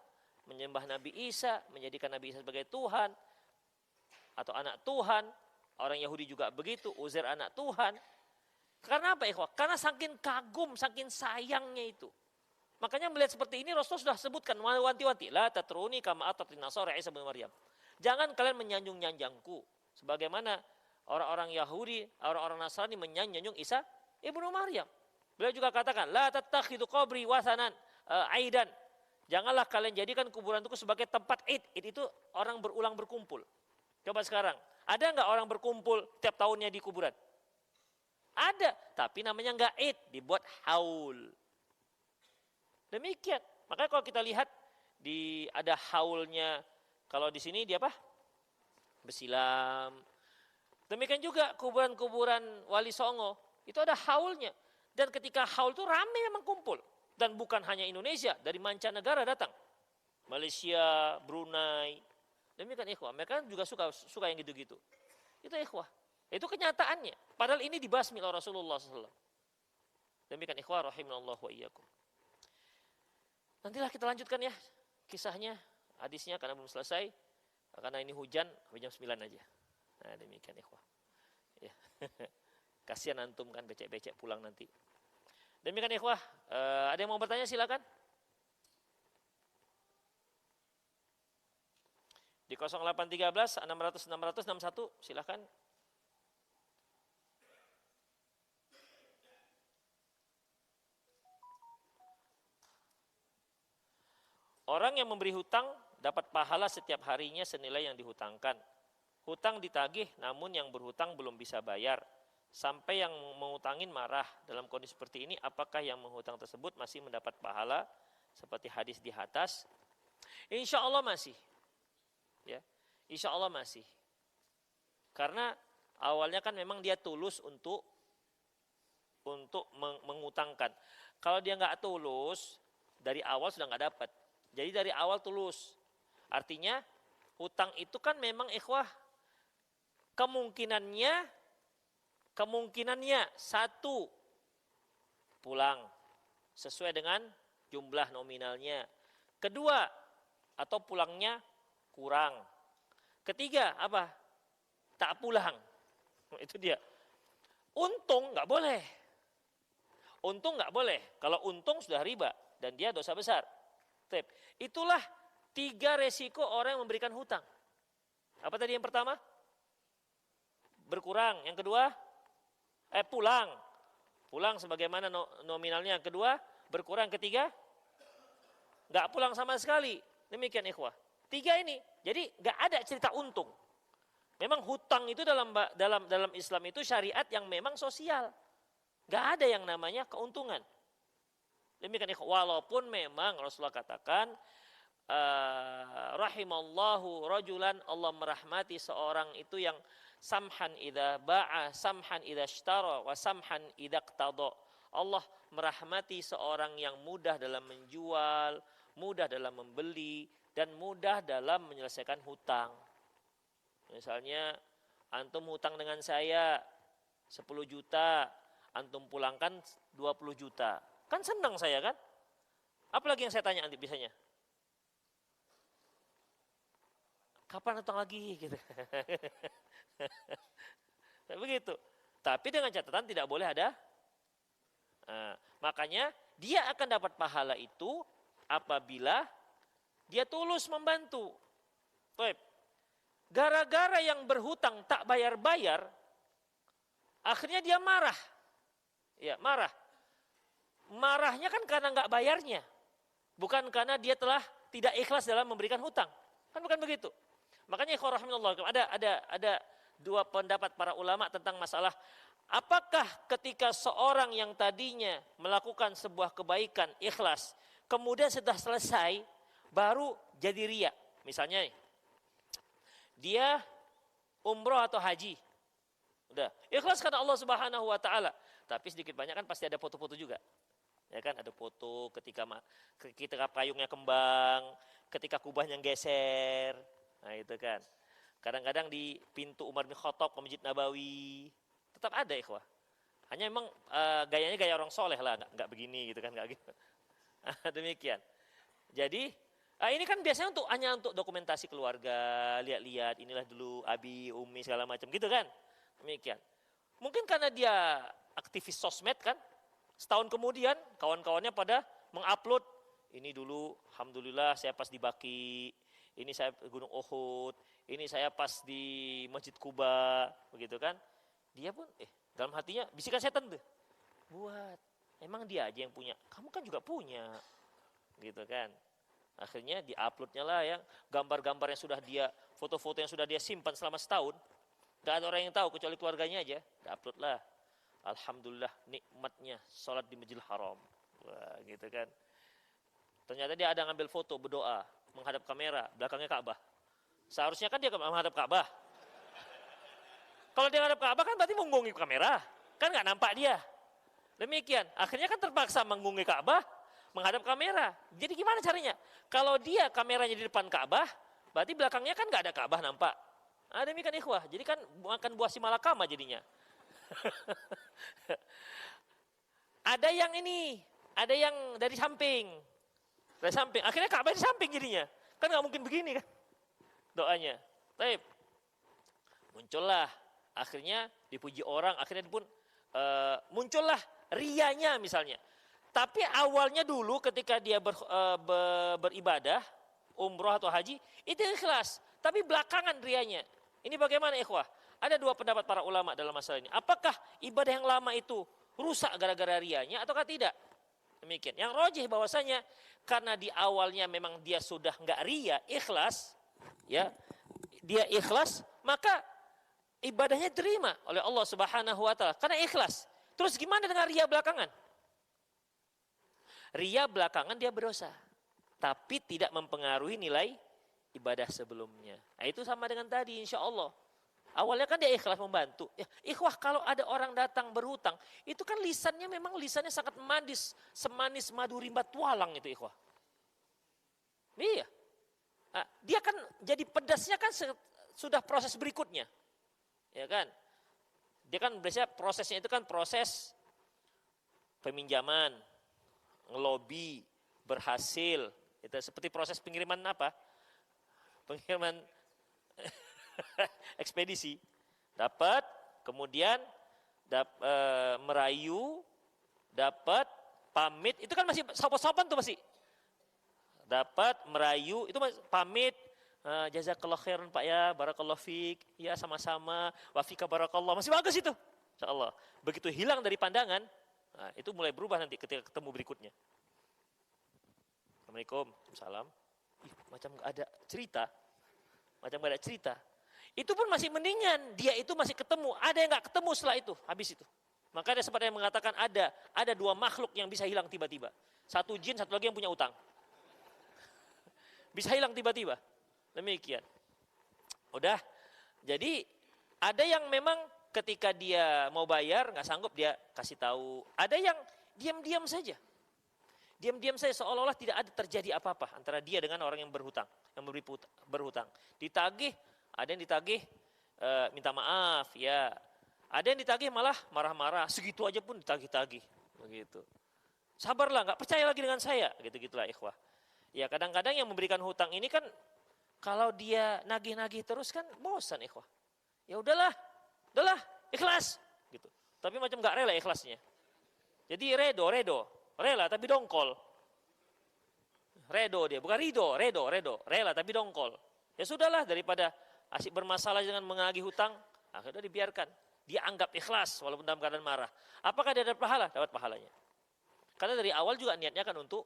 Nabi Isa, menjadikan Nabi Isa sebagai Tuhan atau anak Tuhan. Orang Yahudi juga begitu, Uzair anak Tuhan. Karena apa ikhwah? Karena saking kagum, saking sayangnya itu. Makanya melihat seperti ini Rasul sudah sebutkan wanti-wanti, la tatruni kama atatin nasara Isa bin Maryam. Jangan kalian menyanjung-nyanjangku sebagaimana orang-orang Yahudi, orang-orang Nasrani menyanjung Isa ibnu Maryam. Beliau juga katakan, la tattakhidu qabri wasanan aidan. Janganlah kalian jadikan kuburan itu sebagai tempat id. Id itu orang berulang berkumpul. Coba sekarang, ada nggak orang berkumpul tiap tahunnya di kuburan? Ada, tapi namanya nggak id, dibuat haul. Demikian. Makanya kalau kita lihat ada haulnya, kalau di sini dia apa? Besilam. Demikian juga kuburan-kuburan Wali Songo, itu ada haulnya. Dan ketika haul itu ramai memang kumpul. Dan bukan hanya Indonesia, dari mancanegara datang. Malaysia, Brunei. Demikian ikhwah, mereka juga suka yang gitu-gitu. Itu ikhwah. Itu kenyataannya. Padahal ini dibasmi oleh Rasulullah SAW. Demikian ikhwah rahimanallah wa iyyakum. Nantilah kita lanjutkan ya kisahnya, hadisnya karena belum selesai. Karena ini hujan, sampai jam 9 aja. Nah demikian ikhwah. Ya. Kasihan antum kan becek-becek pulang nanti. Demikian ikhwah. Ada yang mau bertanya silakan. Di 0813 600 661 silakan. Orang yang memberi hutang dapat pahala setiap harinya senilai yang dihutangkan. Hutang ditagih namun yang berhutang belum bisa bayar. Sampai yang mengutangin marah. Dalam kondisi seperti ini apakah yang menghutang tersebut masih mendapat pahala? Seperti hadis di atas. Insya Allah masih. Ya, insya Allah masih. Karena awalnya kan memang dia tulus untuk mengutangkan. Kalau dia nggak tulus, dari awal sudah nggak dapat. Jadi dari awal tulus. Artinya hutang itu kan memang ikhwah kemungkinannya satu pulang sesuai dengan jumlah nominalnya. Kedua atau pulangnya kurang. Ketiga apa? Tak pulang. Itu dia. Untung nggak boleh. Untung nggak boleh. Kalau untung sudah riba dan dia dosa besar. Itulah 3 resiko orang yang memberikan hutang. Apa tadi yang pertama? Berkurang. Yang kedua? Pulang. Pulang sebagaimana nominalnya. Yang kedua? Berkurang. Ketiga? Nggak pulang sama sekali. Demikian ikhwah. 3 ini. Jadi nggak ada cerita untung. Memang hutang itu dalam Islam itu syariat yang memang sosial. Nggak ada yang namanya keuntungan. Demikian ikhwah, walaupun memang Rasulullah katakan rahimallahu rajulan, Allah merahmati seorang itu yang samhan idza ba'a, samhan idza ishtara, wa samhan idza iqtada. Allah merahmati seorang yang mudah dalam menjual, mudah dalam membeli, dan mudah dalam menyelesaikan hutang. Misalnya antum hutang dengan saya 10 juta, antum pulangkan 20 juta. Kan senang saya kan? Apalagi yang saya tanya nanti biasanya? Kapan hutang lagi? Gitu. Begitu. Tapi dengan catatan tidak boleh ada. Makanya dia akan dapat pahala itu apabila dia tulus membantu. Gara-gara yang berhutang tak bayar-bayar, akhirnya dia marah. Ya, marah. Marahnya kan karena nggak bayarnya, bukan karena dia telah tidak ikhlas dalam memberikan hutang, kan bukan begitu. Makanya ikhwah rahimanallah, ada 2 pendapat para ulama tentang masalah apakah ketika seorang yang tadinya melakukan sebuah kebaikan ikhlas, kemudian setelah selesai baru jadi riya. Misalnya dia umroh atau haji, udah ikhlas karena Allah Subhanahu Wa Taala, tapi sedikit banyak kan pasti ada foto-foto juga. Ya kan, ada foto ketika payungnya kembang, ketika kubahnya geser. Nah itu kan. Kadang-kadang di pintu Umar bin Khattab ke Masjid Nabawi, Tetap ada ikhwah. Hanya memang gayanya gaya orang soleh lah, nggak begini gitu kan, nggak gitu. Demikian. Jadi ini kan biasanya hanya untuk dokumentasi keluarga, lihat-lihat inilah dulu abi, umi segala macam gitu kan. Demikian. Mungkin karena dia aktivis sosmed kan, setahun kemudian kawan-kawannya pada mengupload ini dulu, alhamdulillah saya pas di Baki, ini saya Gunung Uhud, ini saya pas di Masjid Kuba, begitu kan. Dia pun dalam hatinya bisikan setan tuh, buat, emang dia aja yang punya, kamu kan juga punya, gitu kan. Akhirnya diuploadnya lah ya, gambar-gambar yang sudah dia, foto-foto yang sudah dia simpan selama setahun, gak ada orang yang tahu kecuali keluarganya aja, diupload lah. Alhamdulillah nikmatnya sholat di Masjidil Haram, wah gitu kan. Ternyata dia ada ngambil foto berdoa menghadap kamera, belakangnya Ka'bah. Seharusnya kan dia menghadap Ka'bah. Kalau dia menghadap Ka'bah kan berarti mengunggungi kamera, kan nggak nampak dia. Demikian, akhirnya kan terpaksa mengunggungi Ka'bah, menghadap kamera. Jadi gimana caranya? Kalau dia kameranya di depan Ka'bah, berarti belakangnya kan nggak ada Ka'bah nampak. Nah, demikian ikhwah. Jadi kan makan buah si malakama jadinya. Ada yang ini, ada yang dari samping. Dari samping, akhirnya Ka'bah di samping jadinya. Kan nggak mungkin begini kan doanya. Taib. Muncullah, akhirnya dipuji orang, akhirnya pun muncullah riyanya misalnya. Tapi awalnya dulu ketika dia beribadah, umroh atau haji, itu ikhlas. Tapi belakangan riyanya. Ini bagaimana ikhwah? Ada dua pendapat para ulama dalam masalah ini. Apakah ibadah yang lama itu rusak gara-gara riyanya ataukah tidak? Demikian. Yang rajih bahwasanya karena di awalnya memang dia sudah enggak riya, ikhlas, ya. Dia ikhlas, maka ibadahnya diterima oleh Allah Subhanahu wa taala karena ikhlas. Terus gimana dengan riya belakangan? Riya belakangan dia berdosa, tapi tidak mempengaruhi nilai ibadah sebelumnya. Nah, itu sama dengan tadi insya Allah. Awalnya kan dia ikhlas membantu. Ya, ikhwah kalau ada orang datang berhutang, itu kan lisannya memang lisannya sangat manis, semanis madu rimba tualang itu ikhwah. Iya. Nah, dia kan jadi pedasnya kan sudah proses berikutnya. Ya kan? Dia kan biasanya prosesnya itu kan proses peminjaman, ngelobi, berhasil. Itu seperti proses pengiriman apa? Pengiriman ekspedisi. Dapat, kemudian merayu, dapat, pamit, itu kan masih sopan-sopan tuh masih. Dapat, merayu, itu masih pamit, jazakallah khairan Pak ya, barakallah fiik, ya sama-sama, wafika barakallah, masih bagus itu. Insyaallah. Begitu hilang dari pandangan, nah, itu mulai berubah nanti ketika ketemu berikutnya. Assalamualaikum, salam. Macam gak ada cerita. Macam gak ada cerita. Itu pun masih mendingan, dia itu masih ketemu. Ada yang gak ketemu setelah itu, habis itu. Maka ada sempat yang mengatakan ada dua makhluk yang bisa hilang tiba-tiba. Satu jin, satu lagi yang punya utang. Bisa hilang tiba-tiba. Demikian. Udah. Jadi ada yang memang ketika dia mau bayar gak sanggup dia kasih tahu. Ada yang diam-diam saja. Diam-diam saja seolah-olah tidak ada terjadi apa-apa antara dia dengan orang yang berhutang, yang memberi berhutang. Ditagih, ada yang ditagih minta maaf, ya. Ada yang ditagih malah marah-marah, segitu aja pun ditagih-tagih, begitu. Sabarlah, nggak percaya lagi dengan saya, gitu-gitulah ikhwah. Ya kadang-kadang yang memberikan hutang ini kan kalau dia nagih-nagih terus kan bosan ikhwah. Ya udahlah, ikhlas, gitu. Tapi macam nggak rela ikhlasnya. Jadi redo. Rela tapi dongkol. Redo dia, bukan redo. Rela tapi dongkol. Ya sudahlah daripada asik bermasalah dengan mengagih hutang, akhirnya dibiarkan. Dia anggap ikhlas walaupun dalam keadaan marah. Apakah dia dapat pahala? Dapat pahalanya. Karena dari awal juga niatnya kan untuk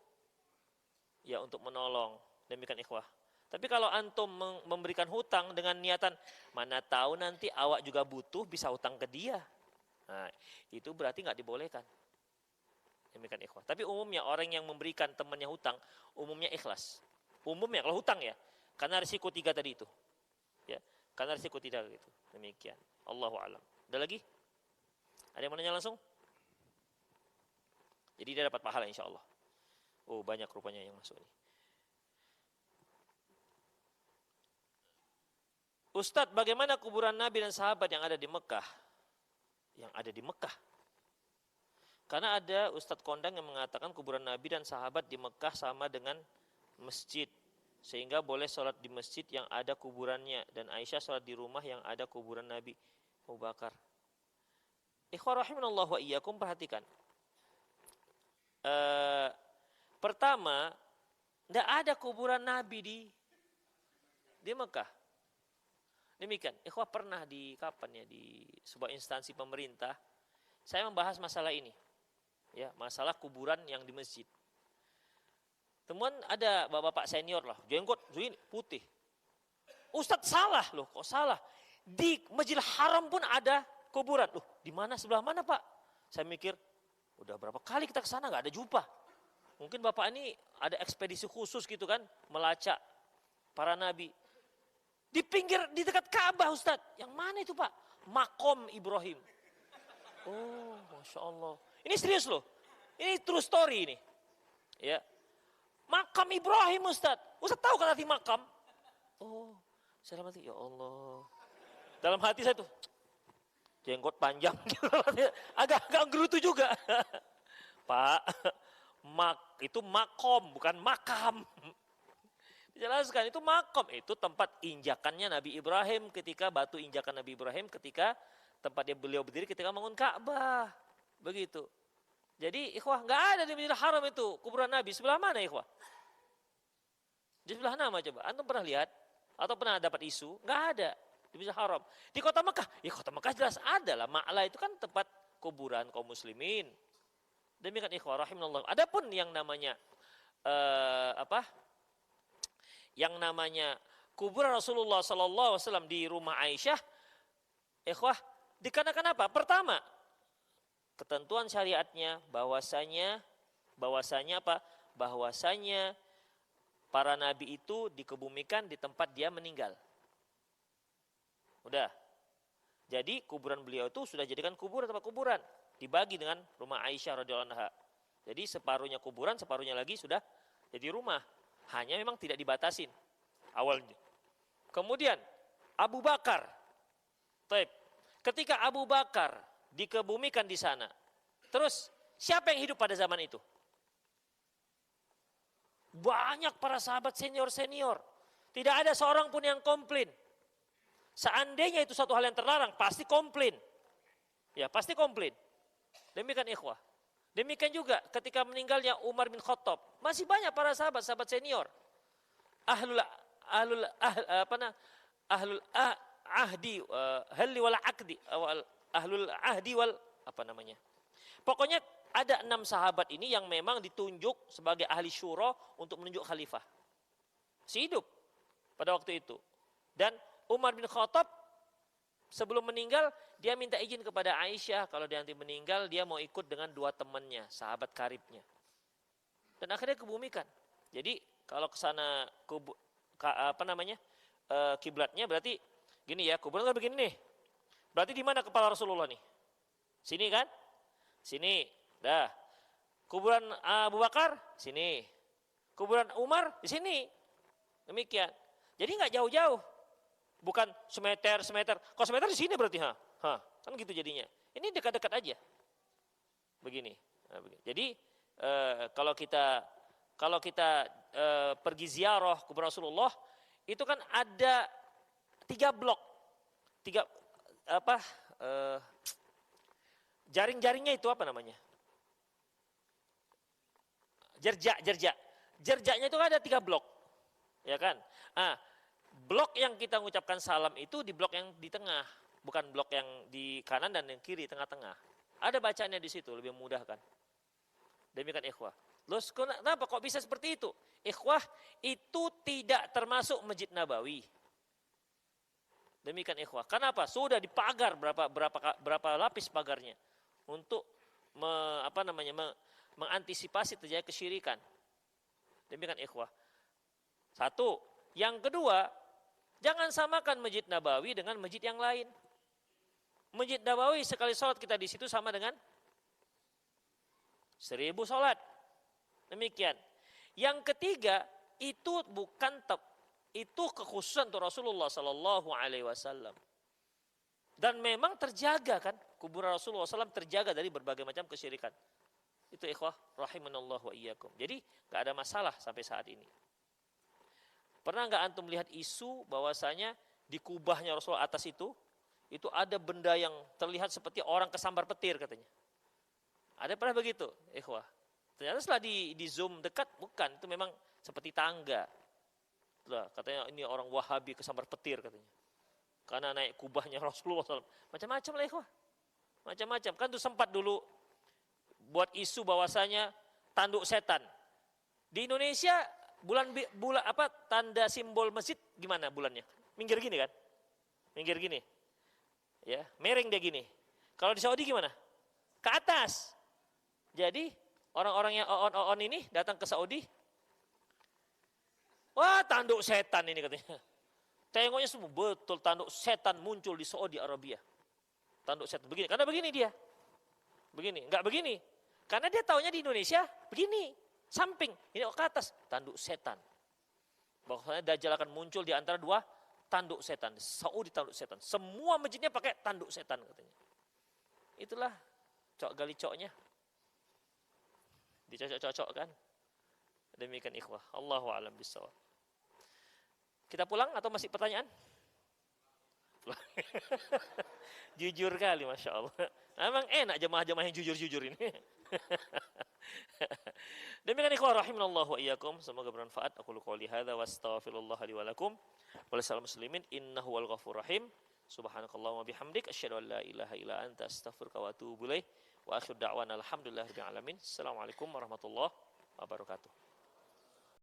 menolong. Demikian ikhwah. Tapi kalau antum memberikan hutang dengan niatan, mana tahu nanti awak juga butuh bisa hutang ke dia. Nah, itu berarti nggak dibolehkan. Demikian ikhwah. Tapi umumnya orang yang memberikan temannya hutang, umumnya ikhlas. Umumnya kalau hutang ya, karena risiko 3 tadi itu. Ya, karena risiko 3 gitu. Demikian. Allahu a'lam. Ada lagi? Ada yang mau nanya langsung? Jadi dia dapat pahala insyaallah. Oh, banyak rupanya yang masuk ini. Ustadz, bagaimana kuburan Nabi dan sahabat yang ada di Mekah? yang ada di Mekah. Karena ada Ustadz Kondang yang mengatakan kuburan Nabi dan sahabat di Mekah sama dengan masjid. Sehingga boleh sholat di masjid yang ada kuburannya. Dan Aisyah sholat di rumah yang ada kuburan Nabi Abu Bakar. Ikhwah rahimanallah wa iyyakum, perhatikan. Pertama, tidak ada kuburan Nabi di Mekah. Demikian. Ikhwah pernah di sebuah instansi pemerintah, saya membahas masalah ini. Ya, masalah kuburan yang di masjid. Temuan ada bapak-bapak senior lah, jenggot ini putih. Ustadz salah loh, kok salah? Di Masjidil Haram pun ada kuburan. Loh, di mana, sebelah mana Pak? Saya mikir, udah berapa kali kita ke sana nggak ada jumpa. Mungkin bapak ini ada ekspedisi khusus gitu kan, melacak para nabi. Di pinggir, di dekat Ka'bah Ustadz. Yang mana itu Pak? Makom Ibrahim. Oh, Masya Allah. Ini serius loh. Ini true story ini. Ya. Makam Ibrahim Ustadz. Ustadz tahu kan arti makam? Oh, saya dalam hati, ya Allah. Dalam hati saya tuh, jenggot panjang. Agak gerutu juga. Pak, itu makom, bukan makam. Dijelaskan, itu makom. Itu tempat injakannya Nabi Ibrahim ketika batu injakan Nabi Ibrahim ketika tempat beliau berdiri ketika bangun Ka'bah. Begitu. Jadi ikhwah, nggak ada di Masjidil Haram itu kuburan Nabi. Sebelah mana ikhwah? Di sebelah mana coba? Antum pernah lihat? Atau pernah dapat isu? Nggak ada di Masjidil Haram. Di kota Mekah? Ya kota Mekah jelas ada lah. Ma'la itu kan tempat kuburan kaum muslimin. Demikian ikhwah rahimanallah. Adapun yang namanya yang namanya kuburan Rasulullah SAW di rumah Aisyah, ikhwah, dikarenakan apa? Pertama, ketentuan syariatnya bahwasanya apa? Bahwasanya para nabi itu dikebumikan di tempat dia meninggal. Udah. Jadi kuburan beliau itu sudah jadikan kuburan, tempat kuburan, dibagi dengan rumah Aisyah radhiyallahu anha. Jadi separuhnya kuburan, separuhnya lagi sudah jadi rumah. Hanya memang tidak dibatasin awalnya. Kemudian Abu Bakar. Taib. Ketika Abu Bakar dikebumikan di sana. Terus siapa yang hidup pada zaman itu? Banyak para sahabat senior-senior. Tidak ada seorang pun yang komplain. Seandainya itu satu hal yang terlarang, pasti komplain. Ya, pasti komplain. Demikian ikhwah. Demikian juga ketika meninggalnya Umar bin Khattab, masih banyak para sahabat senior. Ahlul ahdi halli wal aqdi, ahlul ahdi wal Pokoknya ada 6 sahabat ini yang memang ditunjuk sebagai ahli syura untuk menunjuk khalifah. Si hidup pada waktu itu. Dan Umar bin Khattab sebelum meninggal, dia minta izin kepada Aisyah kalau dia nanti meninggal, dia mau ikut dengan 2 temannya, sahabat karibnya. Dan akhirnya kebumikan. Jadi kalau ke sana kiblatnya berarti gini ya, kuburan kan begini nih. Berarti di mana kepala Rasulullah nih? Sini kan? Sini. Dah. Kuburan Abu Bakar sini. Kuburan Umar di sini. Demikian. Jadi enggak jauh-jauh. Bukan semeter. Kalau semeter di sini berarti kan gitu jadinya. Ini dekat-dekat aja. Begini. Nah, begini. Jadi kalau kita pergi ziarah kuburan Rasulullah, itu kan ada 3 blok. Jaring-jaringnya itu apa namanya? Jerjak. Jerjaknya itu kan ada 3 blok. Ya kan? Blok yang kita mengucapkan salam itu di blok yang di tengah, bukan blok yang di kanan dan yang kiri, tengah-tengah. Ada bacaannya di situ, lebih mudah kan. Demikian ikhwah. Loh, kenapa kok bisa seperti itu? Ikhwah, itu tidak termasuk Masjid Nabawi. Demikian ikhwah. Kenapa? Sudah dipagar berapa lapis pagarnya untuk mengantisipasi terjadi kesyirikan. Demikian ikhwah. 1. Yang kedua, jangan samakan Masjid Nabawi dengan masjid yang lain. Masjid Nabawi sekali sholat kita di situ sama dengan 1000 sholat. Demikian. Yang ketiga, itu bukan itu kekhususan untuk Rasulullah Sallallahu Alaihi Wasallam. Dan memang terjaga kan kuburan Rasulullah SAW terjaga dari berbagai macam kesyirikan. Itu ikhwah rahimanallah wa iyyakum. Jadi nggak ada masalah sampai saat ini. Pernah nggak antum lihat isu bahwasanya di kubahnya Rasulullah atas itu ada benda yang terlihat seperti orang kesambar petir katanya. Ada pernah begitu, ikhwah? Ternyata setelah di zoom dekat, bukan, itu memang seperti tangga. Lah, katanya ini orang Wahabi kesambar petir katanya. Karena naik kubahnya Rasulullah SAW. Macam-macam lah ikhwah. Macam-macam. Kan tuh sempat dulu buat isu bahwasanya tanduk setan. Di Indonesia bulan apa tanda simbol masjid gimana bulannya? Minggir gini kan? Minggir gini. Ya, miring dia gini. Kalau di Saudi gimana? Ke atas. Jadi orang-orang yang on ini datang ke Saudi. Wah, tanduk setan ini katanya. Tengoknya semua betul tanduk setan muncul di Saudi Arabia. Tanduk setan begini. Karena begini dia. Begini, enggak begini. Karena dia taunya di Indonesia begini. Samping, ini ke atas, tanduk setan. Bahwasanya Dajjal akan muncul di antara dua tanduk setan. Saudi tanduk setan. Semua masjidnya pakai tanduk setan katanya. Itulah cok gali coknya. Dicocok-cocok kan. Demikian ikhwah. Allahu a'lam bishawab. Kita pulang atau masih pertanyaan? Jujur kali Masya Allah. Emang enak jemaah-jemaah yang jujur-jujur ini. Demikian ikhwah rahimanallah wa iyyakum. Semoga bermanfaat. Aku qouli hadza wa astaghfirullah li wa lakum. Wa lisal muslimin innahu wal ghafur rahim. Subhanakallahumma bihamdik asyhadu an la ilaha illa anta astaghfiruka wa atubu ilaik. Wa akhir da'wana alhamdulillahirabbil alamin. Assalamualaikum warahmatullahi wabarakatuh.